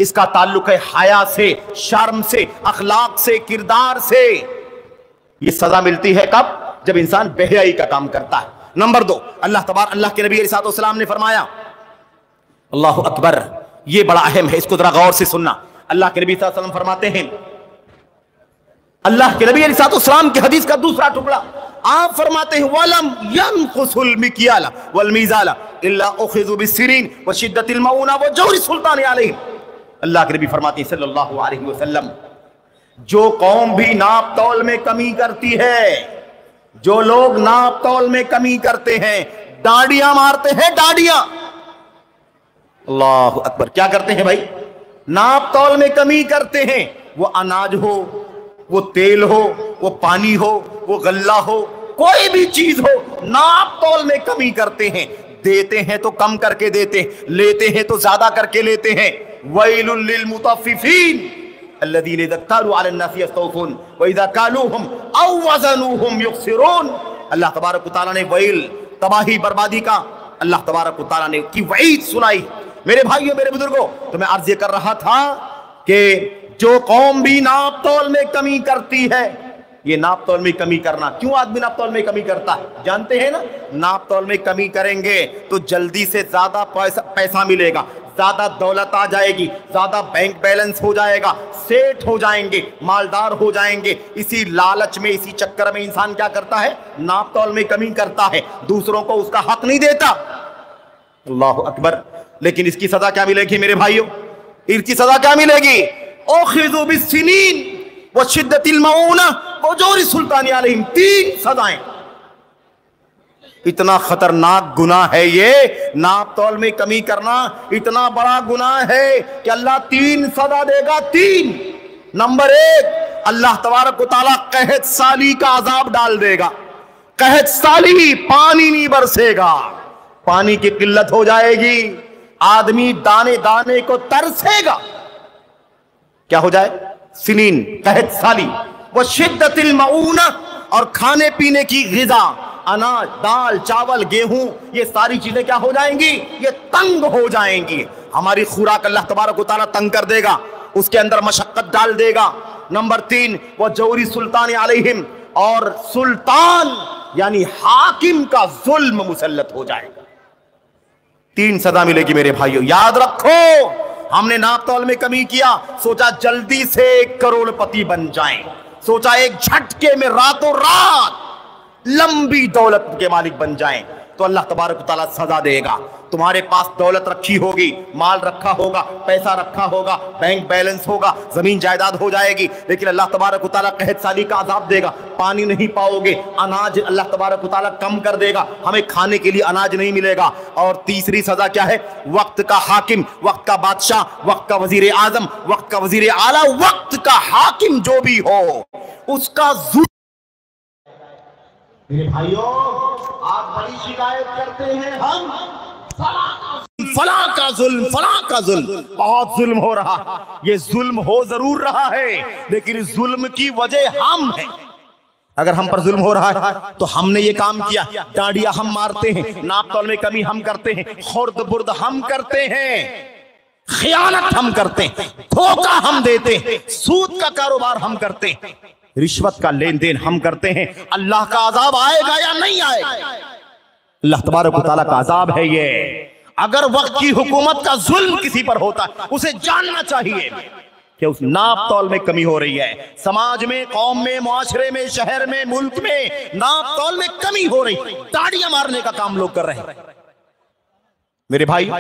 [SPEAKER 2] इसका ताल्लुक है हया से, शर्म से, अखलाक से, किरदार से। ये सजा मिलती है कब? जब इंसान बेहयाई का काम करता है। नंबर दो, अल्लाह के नबी अलैहि सलाम ने फरमाया, अल्लाहु अकबर, ये बड़ा अहम है, इसको जरा गौर से सुनना। अल्लाह के नबी सल्लल्लाहु अलैहि वसल्लम फरमाते हैं, अल्लाह के नबी अलैहि सलाम की हदीस का दूसरा टुकड़ा, आप फरमाते हैं, वलम यनकुसुल मिक्याला वल मीज़ाला इल्ला उखिज़ु बिस्सिरीन व शिद्दतिल मऊना व जौरि सुल्तान अलैहि। अल्लाह के नबी फरमाते हैं सल्लल्लाहु अलैहि वसल्लम, जो कौम भी नाप तौल में कमी करती है, जो लोग नाप तौल में कमी करते हैं, डांडियां मारते हैं, डांडियां। अल्लाह अकबर, क्या करते हैं भाई? नाप तौल में कमी करते हैं। वो अनाज हो, वो तेल हो, वो पानी हो, वो गल्ला हो, कोई भी चीज हो, नाप तौल में कमी करते हैं। देते हैं तो कम करके देते हैं, लेते हैं तो ज्यादा करके लेते हैं। वैलुल लिल मुतफ्फिफीन अल्लज़ीना इज़ा कालू अलन नासी यस्तौफून व इज़ा कालूहुम औ वज़नूहुम युखसिरून। अल्लाह तबारक व तआला ने वैल, तबाही बर्बादी का अल्लाह तबारक व तआला ने की वईद सुनाई। मेरे भाइयों मेरे बुजुर्गों, तो मैं अर्ज कर रहा था कि जो कौम भी नाप तौल में कमी करती है, ये नाप तौल में कमी करना, क्यों आदमी नाप तौल में कमी करता है जानते हैं ना? नाप तौल में कमी करेंगे तो जल्दी से ज्यादा पैसा मिलेगा, ज्यादा दौलत आ जाएगी, ज्यादा बैंक बैलेंस हो जाएगा, सेठ हो जाएंगे, मालदार हो जाएंगे। इसी लालच में, इसी चक्कर में इंसान क्या करता है? नाप तौल में कमी करता है, दूसरों को उसका हक नहीं देता। अल्लाह अकबर। लेकिन इसकी सजा क्या मिलेगी मेरे भाइयों? इसकी सजा क्या मिलेगी? ओखिज़ु बिस्सिनीन व शिद्दतिल मऊना व जोरि सुल्तानी अलैहिम, 3 सजाएं। इतना खतरनाक गुनाह है ये, नाप तौल में कमी करना इतना बड़ा गुनाह है कि अल्लाह 3 सजा देगा। 3 नंबर 1, अल्लाह तबारक व तआला कहत साली का अजाब डाल देगा। कहत साली, पानी नहीं बरसेगा, पानी की किल्लत हो जाएगी, आदमी दाने दाने को तरसेगा। क्या हो जाए? सिनीन, कहत साली, वो शिद्दतिल मऊना, और खाने पीने की गिजा, अनाज, दाल, चावल, गेहूं, ये सारी चीजें क्या हो जाएंगी? ये तंग हो जाएंगी। हमारी खुराक अल्लाह तबारक व तआला तंग कर देगा, उसके अंदर मशक्कत डाल देगा। नंबर 3, वो जोरी सुल्तान अलैहिम, और सुल्तान यानी हाकिम का जुल्म मुसल्लत हो जाएगा। 3 सजा मिलेगी मेरे भाइयों, याद रखो। हमने नाप तौल में कमी किया, सोचा जल्दी से 1 करोड़पति बन जाएं, सोचा एक झटके में रातों रात लंबी दौलत के मालिक बन जाएं, तो अल्लाह तबारक व तआला सजा देगा। तुम्हारे पास दौलत रखी होगी, माल रखा होगा, पैसा रखा होगा, बैंक बैलेंस होगा, जमीन जायदाद हो जाएगी, लेकिन अल्लाह तबारक व तआला कहत साली का अजाब देगा, पानी नहीं पाओगे, अनाज अल्लाह तबारक व तआला कम कर देगा, हमें खाने के लिए अनाज नहीं मिलेगा। और तीसरी सजा क्या है? वक्त का हाकिम, वक्त का बादशाह, वक्त का वजीर आजम, वक्त का वजीर आला, वक्त का हाकिम जो भी हो, उसका मेरे भाइयों, आप बड़ी शिकायत करते हैं, हम फला का जुल्म, बहुत जुल्म हो रहा। ये जुल्म हो जरूर रहा है, लेकिन इस जुल्म की वजह हम हैं। अगर हम पर जुल्म हो रहा है तो हमने ये काम किया, डांडिया हम मारते हैं, नाप तौल में कमी हम करते हैं, खुर्द बुर्द हम करते हैं, खियानत हम करते हैं, धोखा हम देते हैं, सूद का कारोबार हम करते हैं, रिश्वत का लेन देन हम करते हैं। अल्लाह का अजाब आएगा या नहीं आएगा? अल्लाह तबारक व तआला का अजाब है ये। अगर वक्त की हुकूमत का जुल्म किसी पर होता है, उसे जानना चाहिए कि उस नाप तौल में कमी हो रही है। समाज में, कौम में, मुआशरे में, शहर में, मुल्क में नाप तौल में कमी हो रही, दाढ़ियां मारने का काम लोग कर रहे हैं। मेरे भाई,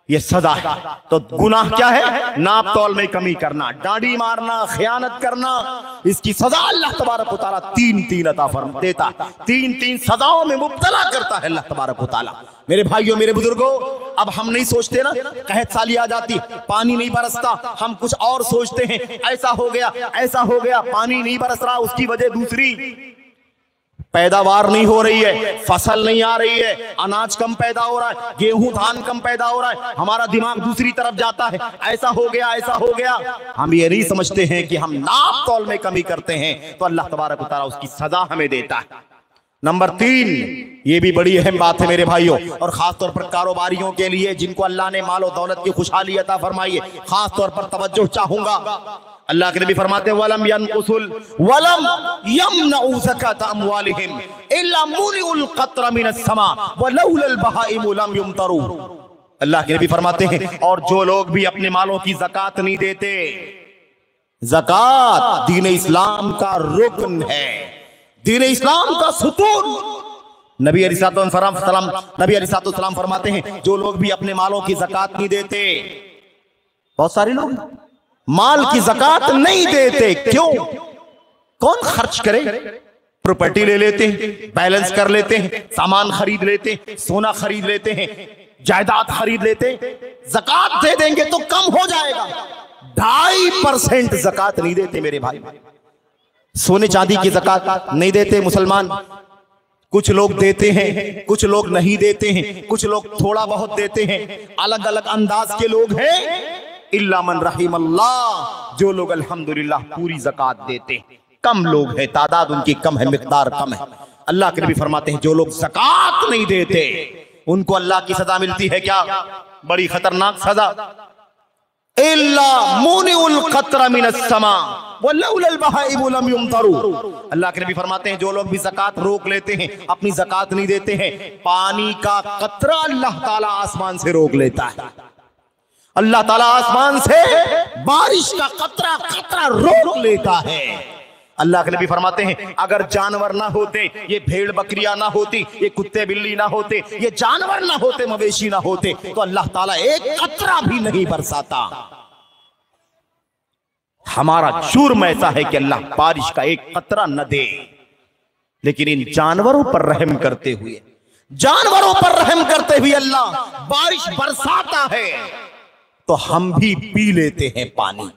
[SPEAKER 2] ये सजा है। तो गुनाह क्या है? नाप तौल में कमी करना, डांडी मारना, खयानत करना। इसकी सजा अल्लाह तबारक व तआला 3 अता फरमा देता, 3 सजाओं में मुब्तला करता है अल्लाह तबारक व तआला। मेरे भाइयों मेरे बुजुर्गों, अब हम नहीं सोचते ना, कहत साली आ जाती, पानी नहीं बरसता, हम कुछ और सोचते हैं, ऐसा हो गया, ऐसा हो गया, पानी नहीं बरस रहा, उसकी वजह दूसरी, पैदावार नहीं हो रही है, फसल नहीं आ रही है, अनाज कम पैदा हो रहा है, गेहूं धान कम पैदा हो रहा है, हमारा दिमाग दूसरी तरफ जाता है, ऐसा हो गया, ऐसा हो गया। हम ये नहीं समझते हैं कि हम नाप तौल में कमी करते हैं तो अल्लाह तबारक व तआला उसकी सजा हमें देता है। नंबर 3, ये भी बड़ी अहम बात है मेरे भाइयों, और खास तौर पर कारोबारियों के लिए जिनको अल्लाह ने माल और दौलत की खुशहाली अता फरमाई है, खास तौर पर तवज्जो चाहूंगा। अल्लाह के नबी फरमाते हैं, वलम यमनउ ज़कात अमवालिहिम इल्ला मुनिउल क़त्र मिनस समा वलौलल बहाइम लम युमतरू। अल्लाह के नबी फरमाते हैं, और जो लोग भी अपने मालों की ज़कात नहीं देते, ज़कात दीन इस्लाम का रुकन है, दीन इस्लाम का सुतून। नबी अलैहिस्सलाम फरमाते हैं, जो लोग भी अपने मालों की ज़कात नहीं देते, बहुत सारे लोग माल की ज़कात नहीं देते, क्यों? कौन खर्च करे? प्रॉपर्टी ले लेते हैं, बैलेंस कर लेते हैं, सामान खरीद लेते हैं, सोना खरीद लेते हैं, जायदाद खरीद लेते हैं। ज़कात दे देंगे तो कम हो जाएगा, 2.5% ज़कात नहीं देते मेरे भाई। सोने चांदी की ज़कात नहीं देते मुसलमान। कुछ लोग देते हैं, कुछ लोग नहीं देते हैं, कुछ लोग थोड़ा बहुत देते हैं, अलग अलग अंदाज के लोग हैं। इल्ला मन रहीमल्लाह, जो लोग अल्हम्दुलिल्लाह पूरी ज़कात देते हैं। कम लोग हैं, तादाद उनकी कम है, मिक़दार कम है। अल्लाह के नबी फरमाते हैं जो लोग ज़कात नहीं देते उनको अल्लाह की सजा मिलती है। क्या? बड़ी खतरनाक सजा। इल्ला मुनिउल क़त्रा मिनस समा वलौलल बहाइम लम युमतरू। अल्लाह के नबी फरमाते हैं जो लोग भी ज़कात रोक लेते हैं, अपनी ज़कात नहीं देते हैं, पानी का कतरा अल्लाह ताला आसमान से रोक लेता है। अल्लाह ताला आसमान से बारिश का कतरा कतरा रोक लेता है। अल्लाह के नबी फरमाते हैं अगर जानवर ना होते, ये भेड़ बकरियां ना होती, ये कुत्ते बिल्ली ना होते, ये जानवर ना होते, मवेशी ना होते, तो अल्लाह ताला एक कतरा भी नहीं बरसाता। हमारा जुर्म ऐसा है कि अल्लाह बारिश का एक कतरा न दे, लेकिन इन जानवरों पर रहम करते हुए, जानवरों पर रहम करते हुए अल्लाह बारिश बरसाता है, तो हम भी पी लेते हैं पानी।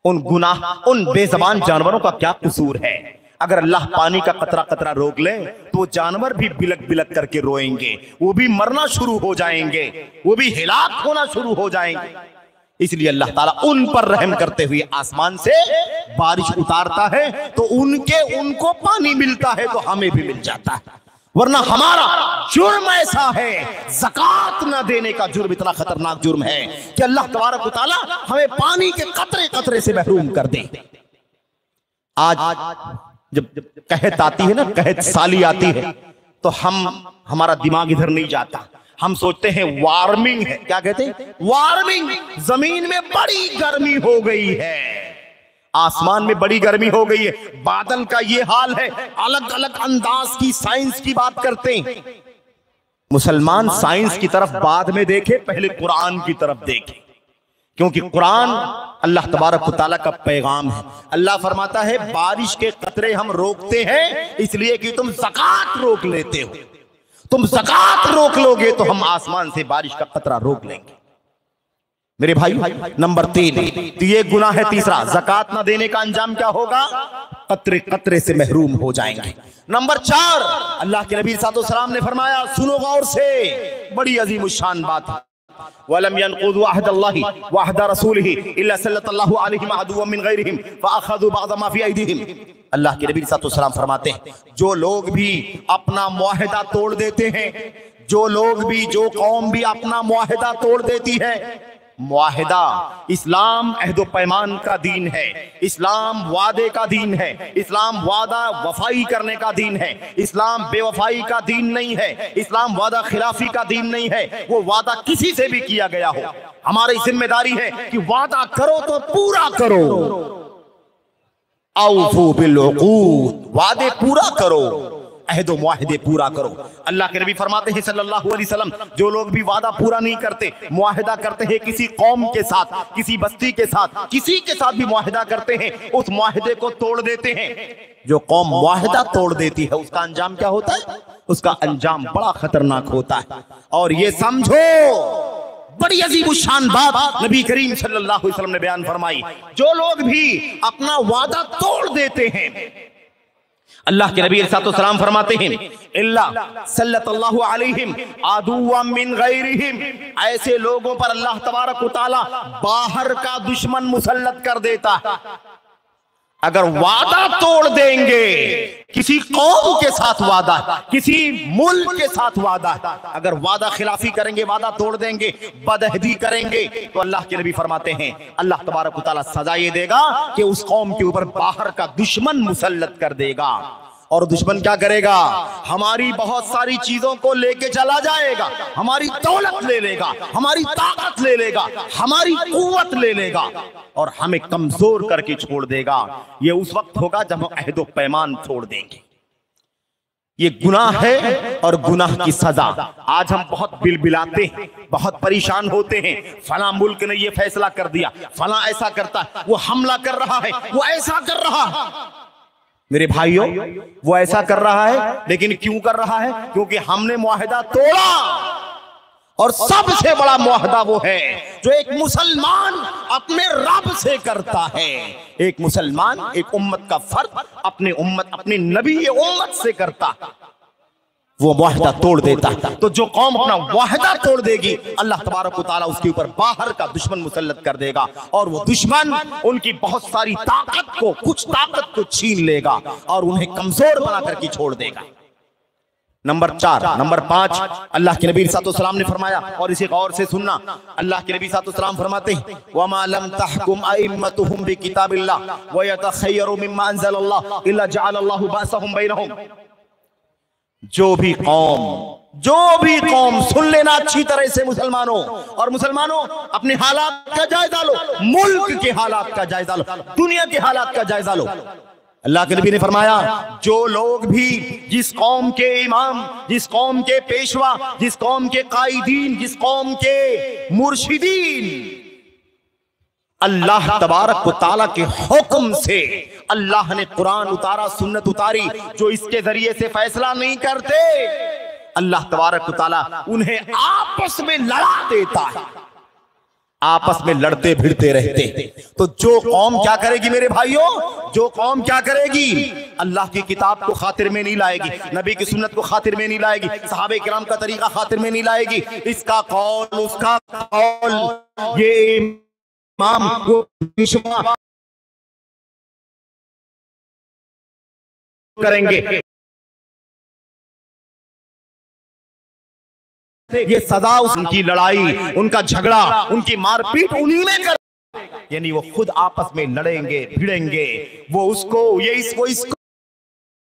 [SPEAKER 2] उन बेज़बान जानवरों का क्या कसूर है? अगर अल्लाह पानी का कतरा कतरा रोक ले तो वो जानवर भी बिलक बिलक करके रोएंगे, वो भी मरना शुरू हो जाएंगे, वो भी हिलाक होना शुरू हो जाएंगे। इसलिए अल्लाह ताला उन पर रहम करते हुए आसमान से बारिश उतारता है, तो उनको पानी मिलता है, तो हमें भी मिल जाता है। वरना हमारा जुर्म ऐसा है, ज़कात न देने का जुर्म इतना खतरनाक जुर्म है कि अल्लाह तबारक व तआला हमें पानी के कतरे कतरे से महरूम कर दे। आज जब कहत आती है ना, कहत साली आती है, तो हमारा दिमाग इधर नहीं जाता। हम सोचते हैं वार्मिंग है। क्या कहते हैं? वार्मिंग। जमीन में बड़ी गर्मी हो गई है, आसमान में बड़ी गर्मी हो गई है, बादल का ये हाल है। अलग अलग अंदाज की साइंस की बात करते हैं। मुसलमान साइंस की तरफ बाद में देखे, पहले कुरान की तरफ देखे, क्योंकि कुरान अल्लाह तबारक व तआला का पैगाम है। अल्लाह फरमाता है बारिश के कतरे हम रोकते हैं इसलिए कि तुम ज़कात रोक लेते हो। तुम ज़कात रोक लोगे तो हम आसमान से बारिश का कतरा रोक लेंगे। मेरे भाई, नंबर 3, तो ये गुनाह है तीसरा। ज़कात ना देने का अंजाम क्या होगा? कतरे कतरे से महरूम हो जाएंगे। नंबर 4, अल्लाह के नबी सल्लल्लाहु अलैहि वसल्लम ने फरमाया, सुनो गौर से, बड़ी अजीम शान बात है। वलम यनक़ुदु अहदल्लाहि व अहद रसूलिहि इल्ला सल्लल्लाहु अलैहि अदुव्वन मिन गैरिहिम फअख़ज़ू बअद मा फ़ी ऐदीहिम। अल्लाह के नबी सल्लल्लाहु अलैहि वसल्लम फरमाते हैं जो लोग भी अपना मुआहिदा तोड़ देते हैं, जो कौम भी अपना मुआहिदा तोड़ देती है। मुआहिदा, इस्लाम अहदो पैमान का दीन है, इस्लाम वादे का दीन है, इस्लाम वादा वफाई करने का दीन है, इस्लाम बेवफाई का दीन नहीं है, इस्लाम वादा खिलाफी का दीन नहीं है। वो वादा किसी से भी किया गया हो, हमारी जिम्मेदारी है कि वादा करो तो पूरा करो। औफू बिल उक़ूद, वादे पूरा करो, अहदो मुआहिदे पूरा करो। अल्लाह के नबी फरमाते हैं सल्लल्लाहु अलैहि वसल्लम जो लोग भी वादा पूरा नहीं करते, मुआहिदा करते हैं किसी कौम के साथ, किसी बस्ती के साथ, किसी के साथ भी मुआहिदा करते हैं, उस मुआहिदे को तोड़ देते हैं। जो कौम मुआहिदा तोड़ देती है उसका अंजाम क्या होता है? उसका अंजाम बड़ा खतरनाक होता है। और ये समझो, बड़ी अजीब शान बात नबी करीम सल्लल्लाहु अलैहि वसल्लम ने बयान फरमाई, जो लोग भी अपना वादा तोड़ देते हैं, अल्लाह के नबी सल्लल्लाहु अलैहि वसल्लम फरमाते हैं इल्ला सल्लल्लाहु अलैहिम अदुव्वन मिन गैरिहिम, ऐसे लोगों पर अल्लाह तबारक व तआला बाहर का दुश्मन मुसल्लत कर देता है। अगर वादा तोड़ देंगे, किसी कौम के साथ वादा, किसी मुल्क के साथ वादा, अगर वादा खिलाफी करेंगे, वादा तोड़ देंगे, बदअहदी करेंगे, तो अल्लाह के नबी फरमाते हैं अल्लाह तबारक व तआला सजा ये देगा कि उस कौम के ऊपर बाहर का दुश्मन मुसल्लत कर देगा। और दुश्मन क्या करेगा? हमारी बहुत सारी चीजों को लेके चला जाएगा, हमारी दौलत ले लेगा, हमारी ताकत ले लेगा, हमारी कुव्वत ले लेगा और हमें कमजोर करके छोड़ देगा। ये उस वक्त होगा जब हम अहदो पैमान छोड़ देंगे। ये गुनाह है और गुनाह की सजा। आज हम बहुत बिलबिलाते हैं, बहुत परेशान होते हैं, फला मुल्क ने ये फैसला कर दिया, फला ऐसा करता है, वो हमला कर रहा है, वो ऐसा कर रहा है। मेरे भाइयों, वो ऐसा कर रहा है, लेकिन क्यों कर रहा है? क्योंकि हमने मुआहिदा तोड़ा। और सबसे बड़ा मुआहिदा वो है जो एक मुसलमान अपने रब से करता है। एक मुसलमान, एक उम्मत का फर्द अपने नबी उम्मत से करता है, वो मुआहिदा तोड़ देता है। तो जो कौम अपना मुआहिदा तोड़ देगी, अल्लाह तबारक व तआला उसके ऊपर बाहर का दुश्मन मुसल्लत कर देगा और वो दुश्मन उनकी बहुत सारी ताकत को, कुछ ताकत को छीन लेगा और उन्हें कमजोर बना करके छोड़ देगा। नंबर 4। नंबर 5, अल्लाह के नबी सल्लल्लाहु ने फरमाया, और इसे गौर से सुनना, अल्लाह के नबी सल्लल्लाहु फरमाते हैं वमा लम तहकुम अइम्मतुहुम बिकिताबिल्लाह व यतखय्यरु मिम्मा अंज़लल्लाह इल्ला जअलल्लाहु बासहुम बैनहुम। जो भी कौम सुन लेना अच्छी तरह से मुसलमानों, और मुसलमानों अपने हालात का जायजा लो, मुल्क के हालात का जायजा लो, दुनिया के हालात का जायजा लो। अल्लाह के नबी ने फरमाया, जो लोग भी जिस कौम के इमाम, जिस कौम के पेशवा, जिस कौम के कायदीन, जिस कौम के मुर्शिदीन अल्लाह तबारक व तआला के हुक्म से अल्लाह ने कुरान उतारा, सुन्नत उतारी, जो इसके जरिए से फैसला नहीं करते, अल्लाह तबारक व तआला उन्हें आपस में लड़ा देता है, आपस में लड़ते भिड़ते रहते। तो जो कौम क्या करेगी मेरे भाइयों, जो कौम क्या करेगी, अल्लाह की किताब को खातिर में नहीं लाएगी, नबी की सुन्नत को खातिर में नहीं लाएगी, सहाबे किराम का तरीका खातिर में नहीं लाएगी, इसका कौल उसका कौल, ये इमाम वो करेंगे, ये सदा उनकी लड़ाई, उनका झगड़ा, उनकी मारपीट उन्हीं में कर, यानी वो खुद आपस में लड़ेंगे भिड़ेंगे, वो उसको ये इसको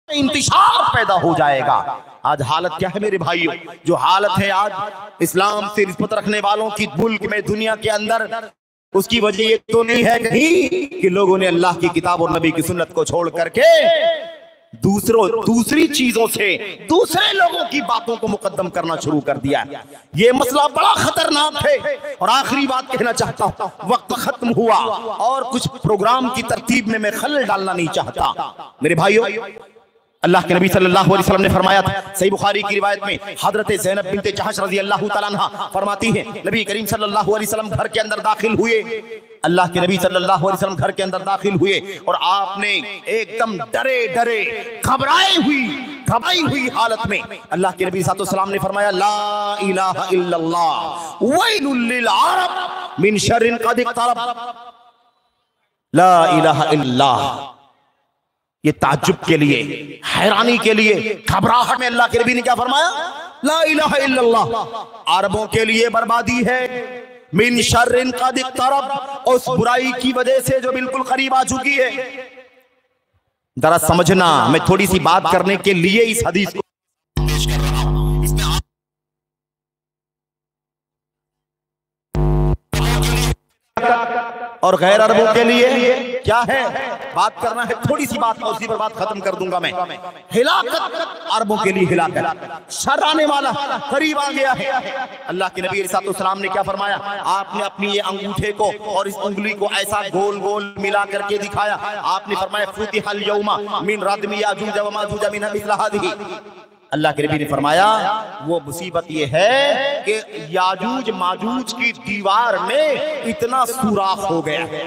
[SPEAKER 2] इंतशार पैदा हो जाएगा। आज हालत क्या है मेरे भाइयों, जो हालत है आज इस्लाम से रिश्वत रखने वालों की मुल्क में, दुनिया के अंदर, उसकी वजह ये तो नहीं है कहीं कि लोगों ने अल्लाह की किताब और नबी की सुन्नत को छोड़ करके दूसरी चीजों से दूसरे लोगों की बातों को मुकद्दम करना शुरू कर दिया। ये मसला बड़ा खतरनाक है। और आखिरी बात कहना चाहता हूं, वक्त खत्म हुआ और कुछ प्रोग्राम की तरतीब में मैं खलल डालना नहीं चाहता। मेरे भाइयों, अल्लाह के नबी सल्लल्लाहु अलैहि वसल्लम ने फरमाया था, सही बुखारी की रिवायत में हजरत ज़ैनब बिन्ते जहश रज़ी अल्लाह तआला अन्हा फरमाती हैं, नबी करीम सल्लल्लाहु अलैहि वसल्लम घर के अंदर दाखिल हुए, अल्लाह के नबी सल्लल्लाहु अलैहि वसल्लम घर के अंदर दाखिल हुए और आपने एकदम डरे डरे घबराई हुई हालत में अल्लाह के नबी सल्लल्लाहु अलैहि वसल्लम ने फरमाया, ला इलाहा इल्लल्लाह वैलुल लिल अरब मिन शर्रिन क़द इक़तरब। ला इलाहा इल्लल्लाह, ये ताज्जुब के लिए, हैरानी के लिए, घबराहट में अल्लाह के नबी ने क्या फरमाया, ला इलाहा इल्लल्लाह अरबों के लिए बर्बादी है, मिन शर्रिन क़द इक़तरब, उस बुराई की वजह से जो बिल्कुल करीब आ चुकी है। जरा समझना, मैं थोड़ी सी बात करने के लिए इस हदीस को पेश कर रहा हूं। इसमें और गैर अरबों के लिए क्या है, बात करना है, थोड़ी सी बात और उसी पर बात खत्म कर दूंगा मैं। हिलाकत अरबों के लिए हिलाकत, शर आने वाला करीब आ गया है। अल्लाह के नबी सल्लल्लाहु अलैहि वसल्लम ने क्या फरमाया, आपने अपनी ये अंगूठे को और इस उंगली को ऐसा गोल गोल मिला करके दिखाया, आपने फरमाया फुतिहल यौमा मिन रदमी याजूज व माजूज मिन मिस्ल हादिही। अल्लाह के नबी ने फरमाया, वो मुसीबत ये है कि याजूज माजूज की दीवार में इतना सुराख हो गया है,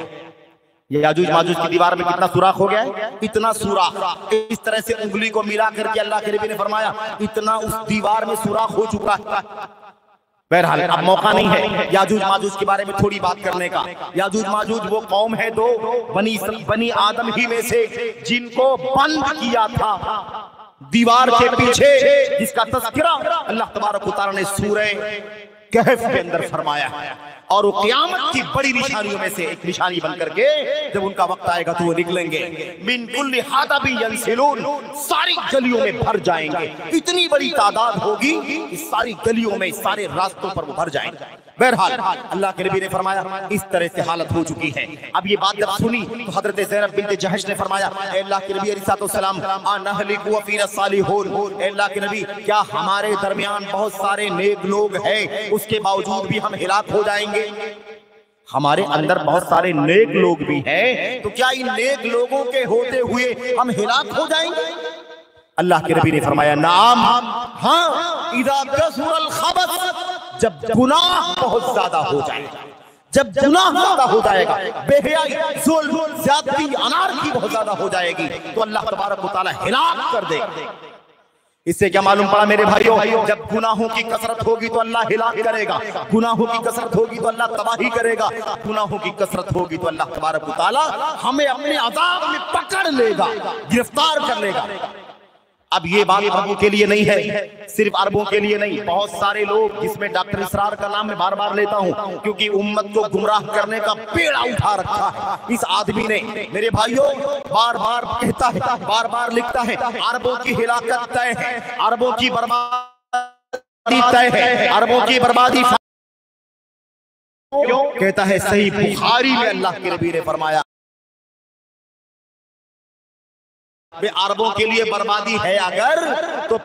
[SPEAKER 2] याजूज माजूज की दीवार में कितना सुराख हो गया है, इतना सुराख, इस तरह से उंगली को मिला करके अल्लाह के नबी ने फरमाया इतना उस दीवार में सुराख हो चुका है। बहरहाल अब मौका नहीं है याजूज माजूज के बारे में थोड़ी बात करने का। याजूज माजूज वो कौम है दो बनी आदम ही में से जिनको बंद किया था दीवार के पीछे, जिसका तज़किरा अल्लाह तबारक व तआला ने सूरह कहफ के अंदर फरमाया है। और वो क़यामत की बड़ी निशानियों में से एक निशानी बन करके जब उनका वक्त आएगा तो वो निकलेंगे, मिन कुल्ली हादबी यंसिलून, सारी गलियों में भर जाएंगे, इतनी बड़ी तादाद होगी इस सारी गलियों में, सारे रास्तों पर वो भर जाएंगे। बहरहाल अल्लाह के नबी ने फरमाया इस तरह से हालत हो चुकी है। अब ये बात जब सुनी तो हजरत ज़ैनब बिन्ते जहश ने फरमाया, अल्लाह के नबी अलैहिस्सलाम अनहलिकु व फीना सालिहून, अल्लाह के नबी क्या हमारे दरमियान बहुत सारे नेक लोग हैं, उसके बावजूद भी हम हिलाक हो जाएंगे? हमारे अंदर बहुत सारे नेक लोग भी हैं, तो क्या इन नेक लोगों के होते हुए हम हिलाक हो जाएंगे? अल्लाह के नबी ने फरमाया, नाम, हाँ, इज़ा कसुरल खबस, जब गुनाह बहुत ज्यादा हो जाएगा, जब गुनाह ज्यादा हो जाएगा, बेहयाई, जुल्म, ज्यादती, अनारकी बहुत ज्यादा हो जाएगी, तो अल्लाह तबारक व तआला हिलाक कर देगा। इससे क्या मालूम पड़ा मेरे भाइयों, जब गुनाहों की कसरत होगी तो अल्लाह हिलाक करेगा, गुनाहों की कसरत होगी तो अल्लाह तबाही करेगा, गुनाहों की कसरत होगी तो अल्लाह तबारक व तआला हमें अपने अज़ाब में पकड़ लेगा, गिरफ्तार कर लेगा। अब ये बात अरबों के लिए नहीं है, सिर्फ अरबों के लिए नहीं, बहुत सारे लोग, जिसमें डॉक्टर इसरार का नाम मैं बार बार लेता हूं क्योंकि उम्मत को गुमराह करने का पेड़ा उठा रखा है इस आदमी ने। मेरे भाइयों, बार बार कहता है, बार बार लिखता है, अरबों की हिलाकत तय है, अरबों की बर्बादी तय है, अरबों की बर्बादी। क्यों कहता है? सही बुखारी में अल्लाह के नबी ने फरमाया, अरबों के लिए बर्बादी है अगर, तो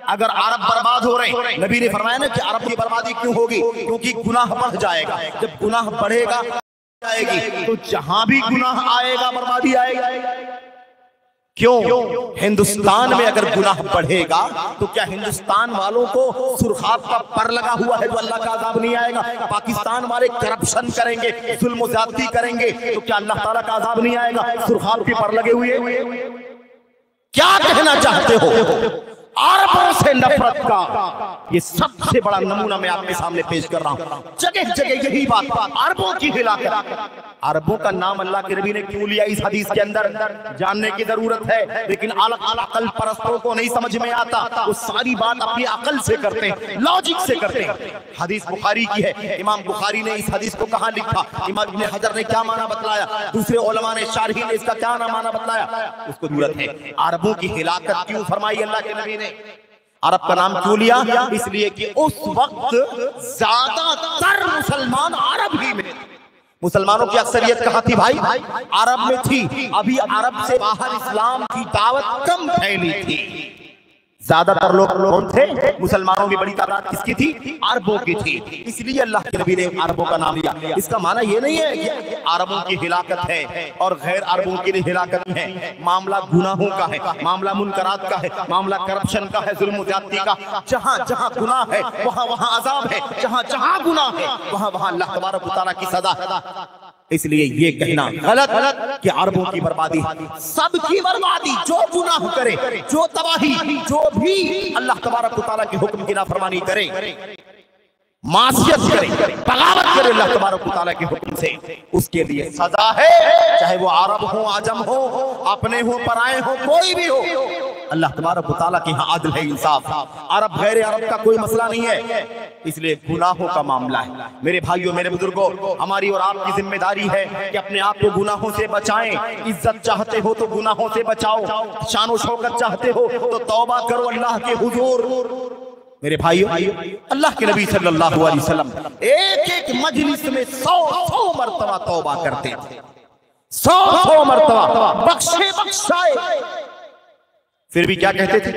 [SPEAKER 2] अगर अरब बर्बाद हो रहे हैं, नबी ने फरमाया ना कि अरब की बर्बादी क्यों होगी? क्योंकि गुनाह बढ़ जाएगा। जब गुनाह बढ़ेगा जाएगी तो जहां भी गुनाह आएगा बर्बादी आएगी। क्यों? हिंदुस्तान में अगर गुनाह बढ़ेगा तो क्या हिंदुस्तान वालों को सुरखात का पर लगा हुआ है तो अल्लाह का अज़ाब नहीं आएगा? पाकिस्तान वाले करप्शन करेंगे, जुल्म ज़्यादती करेंगे तो क्या अल्लाह ताला का अज़ाब नहीं आएगा? सुरखात के पर लगे हुए। क्या कहना चाहते हो? अरबों से नफरत का ये सबसे बड़ा नमूना मैं आपके सामने पेश कर रहा हूं। जगह जगह यही बात, अरबों की हिलाकत। अरबों का नाम अल्लाह के नबी ने क्यों लिया इस हदीस के अंदर जानने की जरूरत है, लेकिन अलग अलग अकल परस्तों को नहीं समझ में आता। वो सारी बात अपनी अकल से करते हैं, लॉजिक से करते हैं। हदीस बुखारी की है, इमाम बुखारी ने इस हदीस को कहां लिखा, इमाम इब्न हजर ने क्या माना बतलाया, दूसरे उलमा ने, शारहीन ने इसका क्या माना बतलाया, उसको जरूरत है। अरबों की हिलाकत क्यों फरमाई अल्लाह के नबी ने? अरब का नाम क्यों लिया? इसलिए कि उस वक्त ज्यादातर मुसलमान अरब ही में, मुसलमानों की अक्सरियत कहाँ थी भाई? अरब में थी। अभी अरब से बाहर इस्लाम की दावत कम फैली थी। ज्यादातर लोग कौन थे? मुसलमानों की बड़ी तादाद किसकी थी? अरबों की थी। इसलिए अल्लाह के नबी ने अरबों का नाम लिया। इसका माना ये नहीं है कि अरबों की हिलाकत है और गैर अरबों की हिलाकत है। मामला गुनाहों का है, मामला मुनकरात का है, मामला करप्शन का है, जुल्म ज़्यादती का। जहां जहां गुनाह है वहां वहां अजाब है, जहां जहां गुनाह है वहां वहां अल्लाह तबारक व तआला की सजा है। इसलिए ये कहना गलत कि अरबों की बर्बादी, सबकी बर्बादी, जो गुनाह करे, जो तबाही, जो भी अल्लाह तबारक व तआला के हुक्म की नाफरमानी करे, मासियत करे, बगावत करे अल्लाह तबारक व तआला के हुक्म से, उसके लिए सजा है। चाहे वो अरब हो, आजम हो, अपने हो, पराए हो, कोई भी हो, अल्लाह तबारक व तआला के यहाँ आदल है, इंसाफ। अरब गैर अरब का कोई मसला नहीं है। इसलिए गुनाहों का मामला है। मेरे भाइयों, मेरे बुजुर्गों, हमारी और आपकी जिम्मेदारी है कि अपने आप को गुनाहों से बचाएं। इज्जत चाहते हो तो गुनाहों से बचाओ, शान शौकत चाहते हो तो तौबा करो अल्लाह के हुजूर। मेरे भाइयों, अल्लाह के नबी सल्लल्लाहु अलैहि वसल्लम एक एक मजलिस में 100 मरतबा तौबा करते थे, 100 मरतबा, बख्शे बख्शाए। फिर भी क्या कहते थे?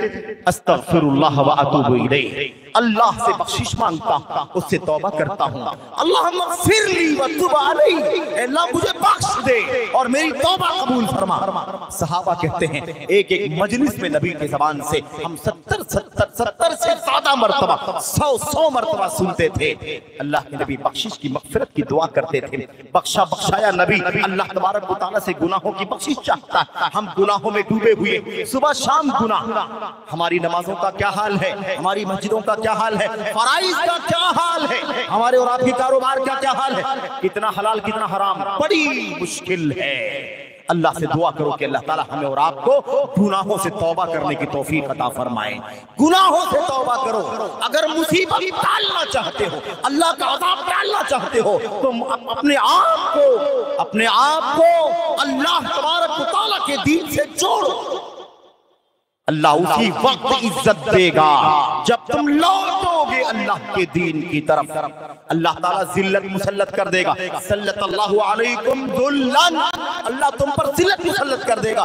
[SPEAKER 2] अस्तगफिरुल्लाह व अतूबु इलैह, अल्लाह से बख्शिश मांगता हूं, उससे तौबा करता हूं। अल्लाहुम्मा फ़िरली व तुब अलैहि, अल्लाह मुझे बख्श दे और मेरी तौबा कबूल फरमा। सहाबा कहते हैं एक एक मजलिस में नबी की ज़बान से हम 70 से ज्यादा मरतबा, 100 मरतबा सुनते थे। अल्लाह के नबी बख्शिश की, मग़फ़िरत की दुआ करते थे। बख्शा बख्शाया नबी अल्लाह तबारक व तआला से गुनाहों की बख्शिश चाहता है। हम गुनाहों में डूबे हुए, सुबह शाम गुनाह। हमारी नमाजों का क्या हाल है? हमारी मस्जिदों का क्या हाल है? फराइज का क्या हाल है? हमारे और आपके कारोबार का क्या हाल है? कितना हलाल कितना हराम, बड़ी मुश्किल है। अल्लाह से दुआ करो कि अल्लाह ताला हमें और आपको गुनाहों से तौबा करने की तौफीक अता फरमाए। गुनाहों से तौबा करो। अगर मुसीबत टालना चाहते हो, अल्लाह का अज़ाब टालना चाहते हो, तो अपने आप को अल्लाह तबारक व तआला के दीन से जोड़ो। अल्लाह उसी वक्त इज्जत देगा जब तुम लौटोगे अल्लाह के दीन की तरफ। अल्लाह ताला जिल्लत मुसल्लत कर देगा। सल्लल्लाहु अलैकुम दुल्लन, अल्लाह तुम पर जिल्लत मुसल्लत कर देगा।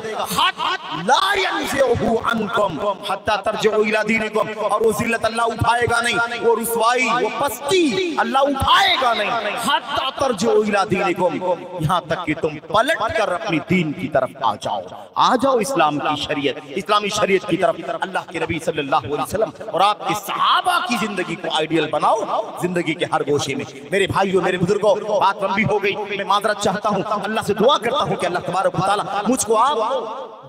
[SPEAKER 2] ला यंज़िहु अन्कुम हत्ता तर्जिउ इला दीनिकुम, और वो जिल्लत अल्लाह उठाएगा नहीं, वो रुसवाई, वो पस्ती अल्लाह उठाएगा नहीं। हत्ता तर्जिउ इला दीनिकुम, यहाँ तक कि तुम पलट कर अपनी दीन की तरफ आ जाओ इस्लाम की शरीयत, इस्लामी शरीयत की तरफ। अल्लाह के नबी सल्लल्लाहु अलैहि वसल्लम और आपके सहाबा की जिंदगी को आइडियल बनाओ जिंदगी के हर गोशे में। मेरे भाइयों, मेरे बुजुर्गों, बात लंबी हो गई, मैं माजरत चाहता हूँ। अल्लाह से दुआ करता हूँ कि अल्लाह तबारक व तआला मुझको आप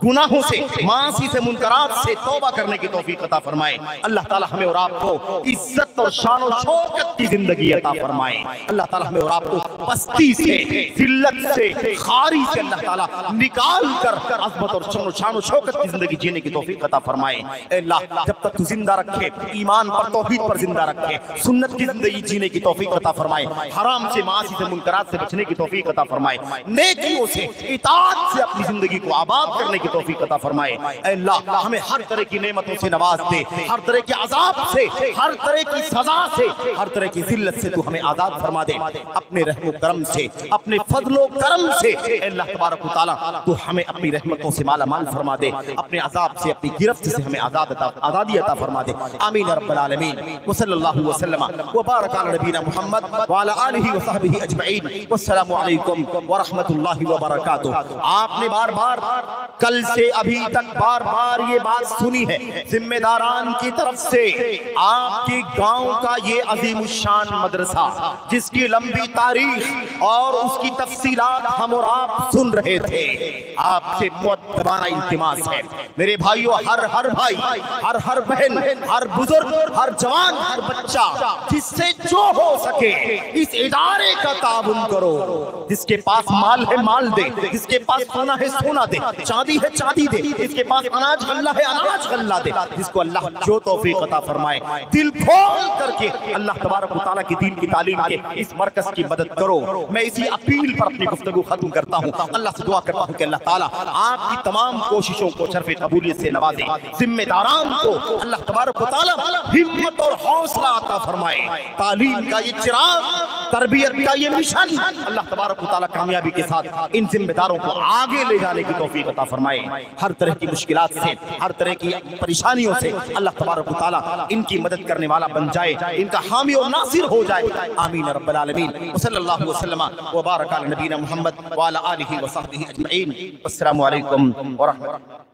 [SPEAKER 2] गुनाहों से, मासी से, मुनकरात से तौबा करने की तौफीक अता फरमाए। अल्लाह ताला हमें और आपको इज्जत और शान और शौकत की जिंदगी अता फरमाए। अल्लाह ताला हमें और आपको पस्ती से, जिल्लत से, खारी से अल्लाह ताला निकाल कर अज़मत और शान और शौकत की जिंदगी जीने की तौफीक अता फरमाए। अल्लाह जब तक तू जिंदा रखे, ईमान पर, तौहीद पर जिंदा रखे, सुन्नत की जिंदगी जीने की तौफीक अता फरमाए। हराम से, मासी से, मुनकरात से बचने की तौफीक अता फरमाए। नेकियों से, इताअत से अपनी जिंदगी को आबाद करने की तौफीक अता फरमाए। अल्लाह हमें हर तरह की नेमतों से नवाज दे, हर तरह के अजाब से, हर तरह की सजा से, हर तरह की जिल्लत से तू हमें आजाद फरमा दे। अपने रहमो करम से, अपने फजलो करम से अल्लाह तबारक व तआला तू हमें अपनी रहमतों से माला माल फरमा दे। अपने अजाब से, अपनी गिरफ्त से हमें आजादी अता फरमा दे। आमीन या रब्बल आलमीन। व सल्लल्लाहु व सल्लम व बारक अला नबीना मुहम्मद व अला आलिहि व सहबिहि अजमईन। वस्सलामु अलैकुम व रहमतुल्लाहि व बरकातुहू। आपने बार बार कल से अभी तक बार बार ये बात सुनी है जिम्मेदारान की तरफ से। आपके गांव का ये अजीमुशान मदरसा जिसकी लंबी तारीख और उसकी तफसीलात हम और आप सुन रहे थे, आपसे मुअद्दबाना इल्तिमास है मेरे भाइयों, हर भाई, हर बहन, हर बुजुर्ग, हर जवान, हर बच्चा, जिससे जो हो सके इस इदारे का ताउन करो। जिसके पास माल है माल दे, जिसके पास सोना है सोना दे, चांदी है चांदी दे, जिसके पास अनाज गल्ला है अनाज गल्ला दे। जिसको अल्लाह जो तौफीक अता फरमाए, दिल खोल करके अल्लाह तबारक व तआला की दीन की तालीम के इस मरकज की मदद करो। मैं इसी अपील पर अपनी गुफ्तगू खत्म करता हूँ। अल्लाह से दुआ करता हूँ कि अल्लाह ताला आपकी तमाम कोशिशों को शर्फ़ कबूलियत से नवाजे। जिम्मेदारान को अल्लाह तबारक व तआला हिम्मत और हौसला अता फरमाए। तालीम का ये चिराग, तरबियत का ये मिशन अल्लाह तबारक व तआला कामयाबी के साथ इन जिम्मेदारों को आगे ले जाने की तौफीक अता फरमाए। हर तरह की मुश्किलात से, हर तरह की परेशानियों से अल्लाह तबारक व तआला इनकी मदद करने वाला बन जाए, इनका हामी और नासिर हो जाए। आमीन या रब्बल आलमीन। सल्लल्लाहु वसल्लम व बारक अला नबीना मुहम्मद व अला आलिहि व सहबिहि अजमईन। अस्सलामु अलैकुम व रहमतुल्लाह।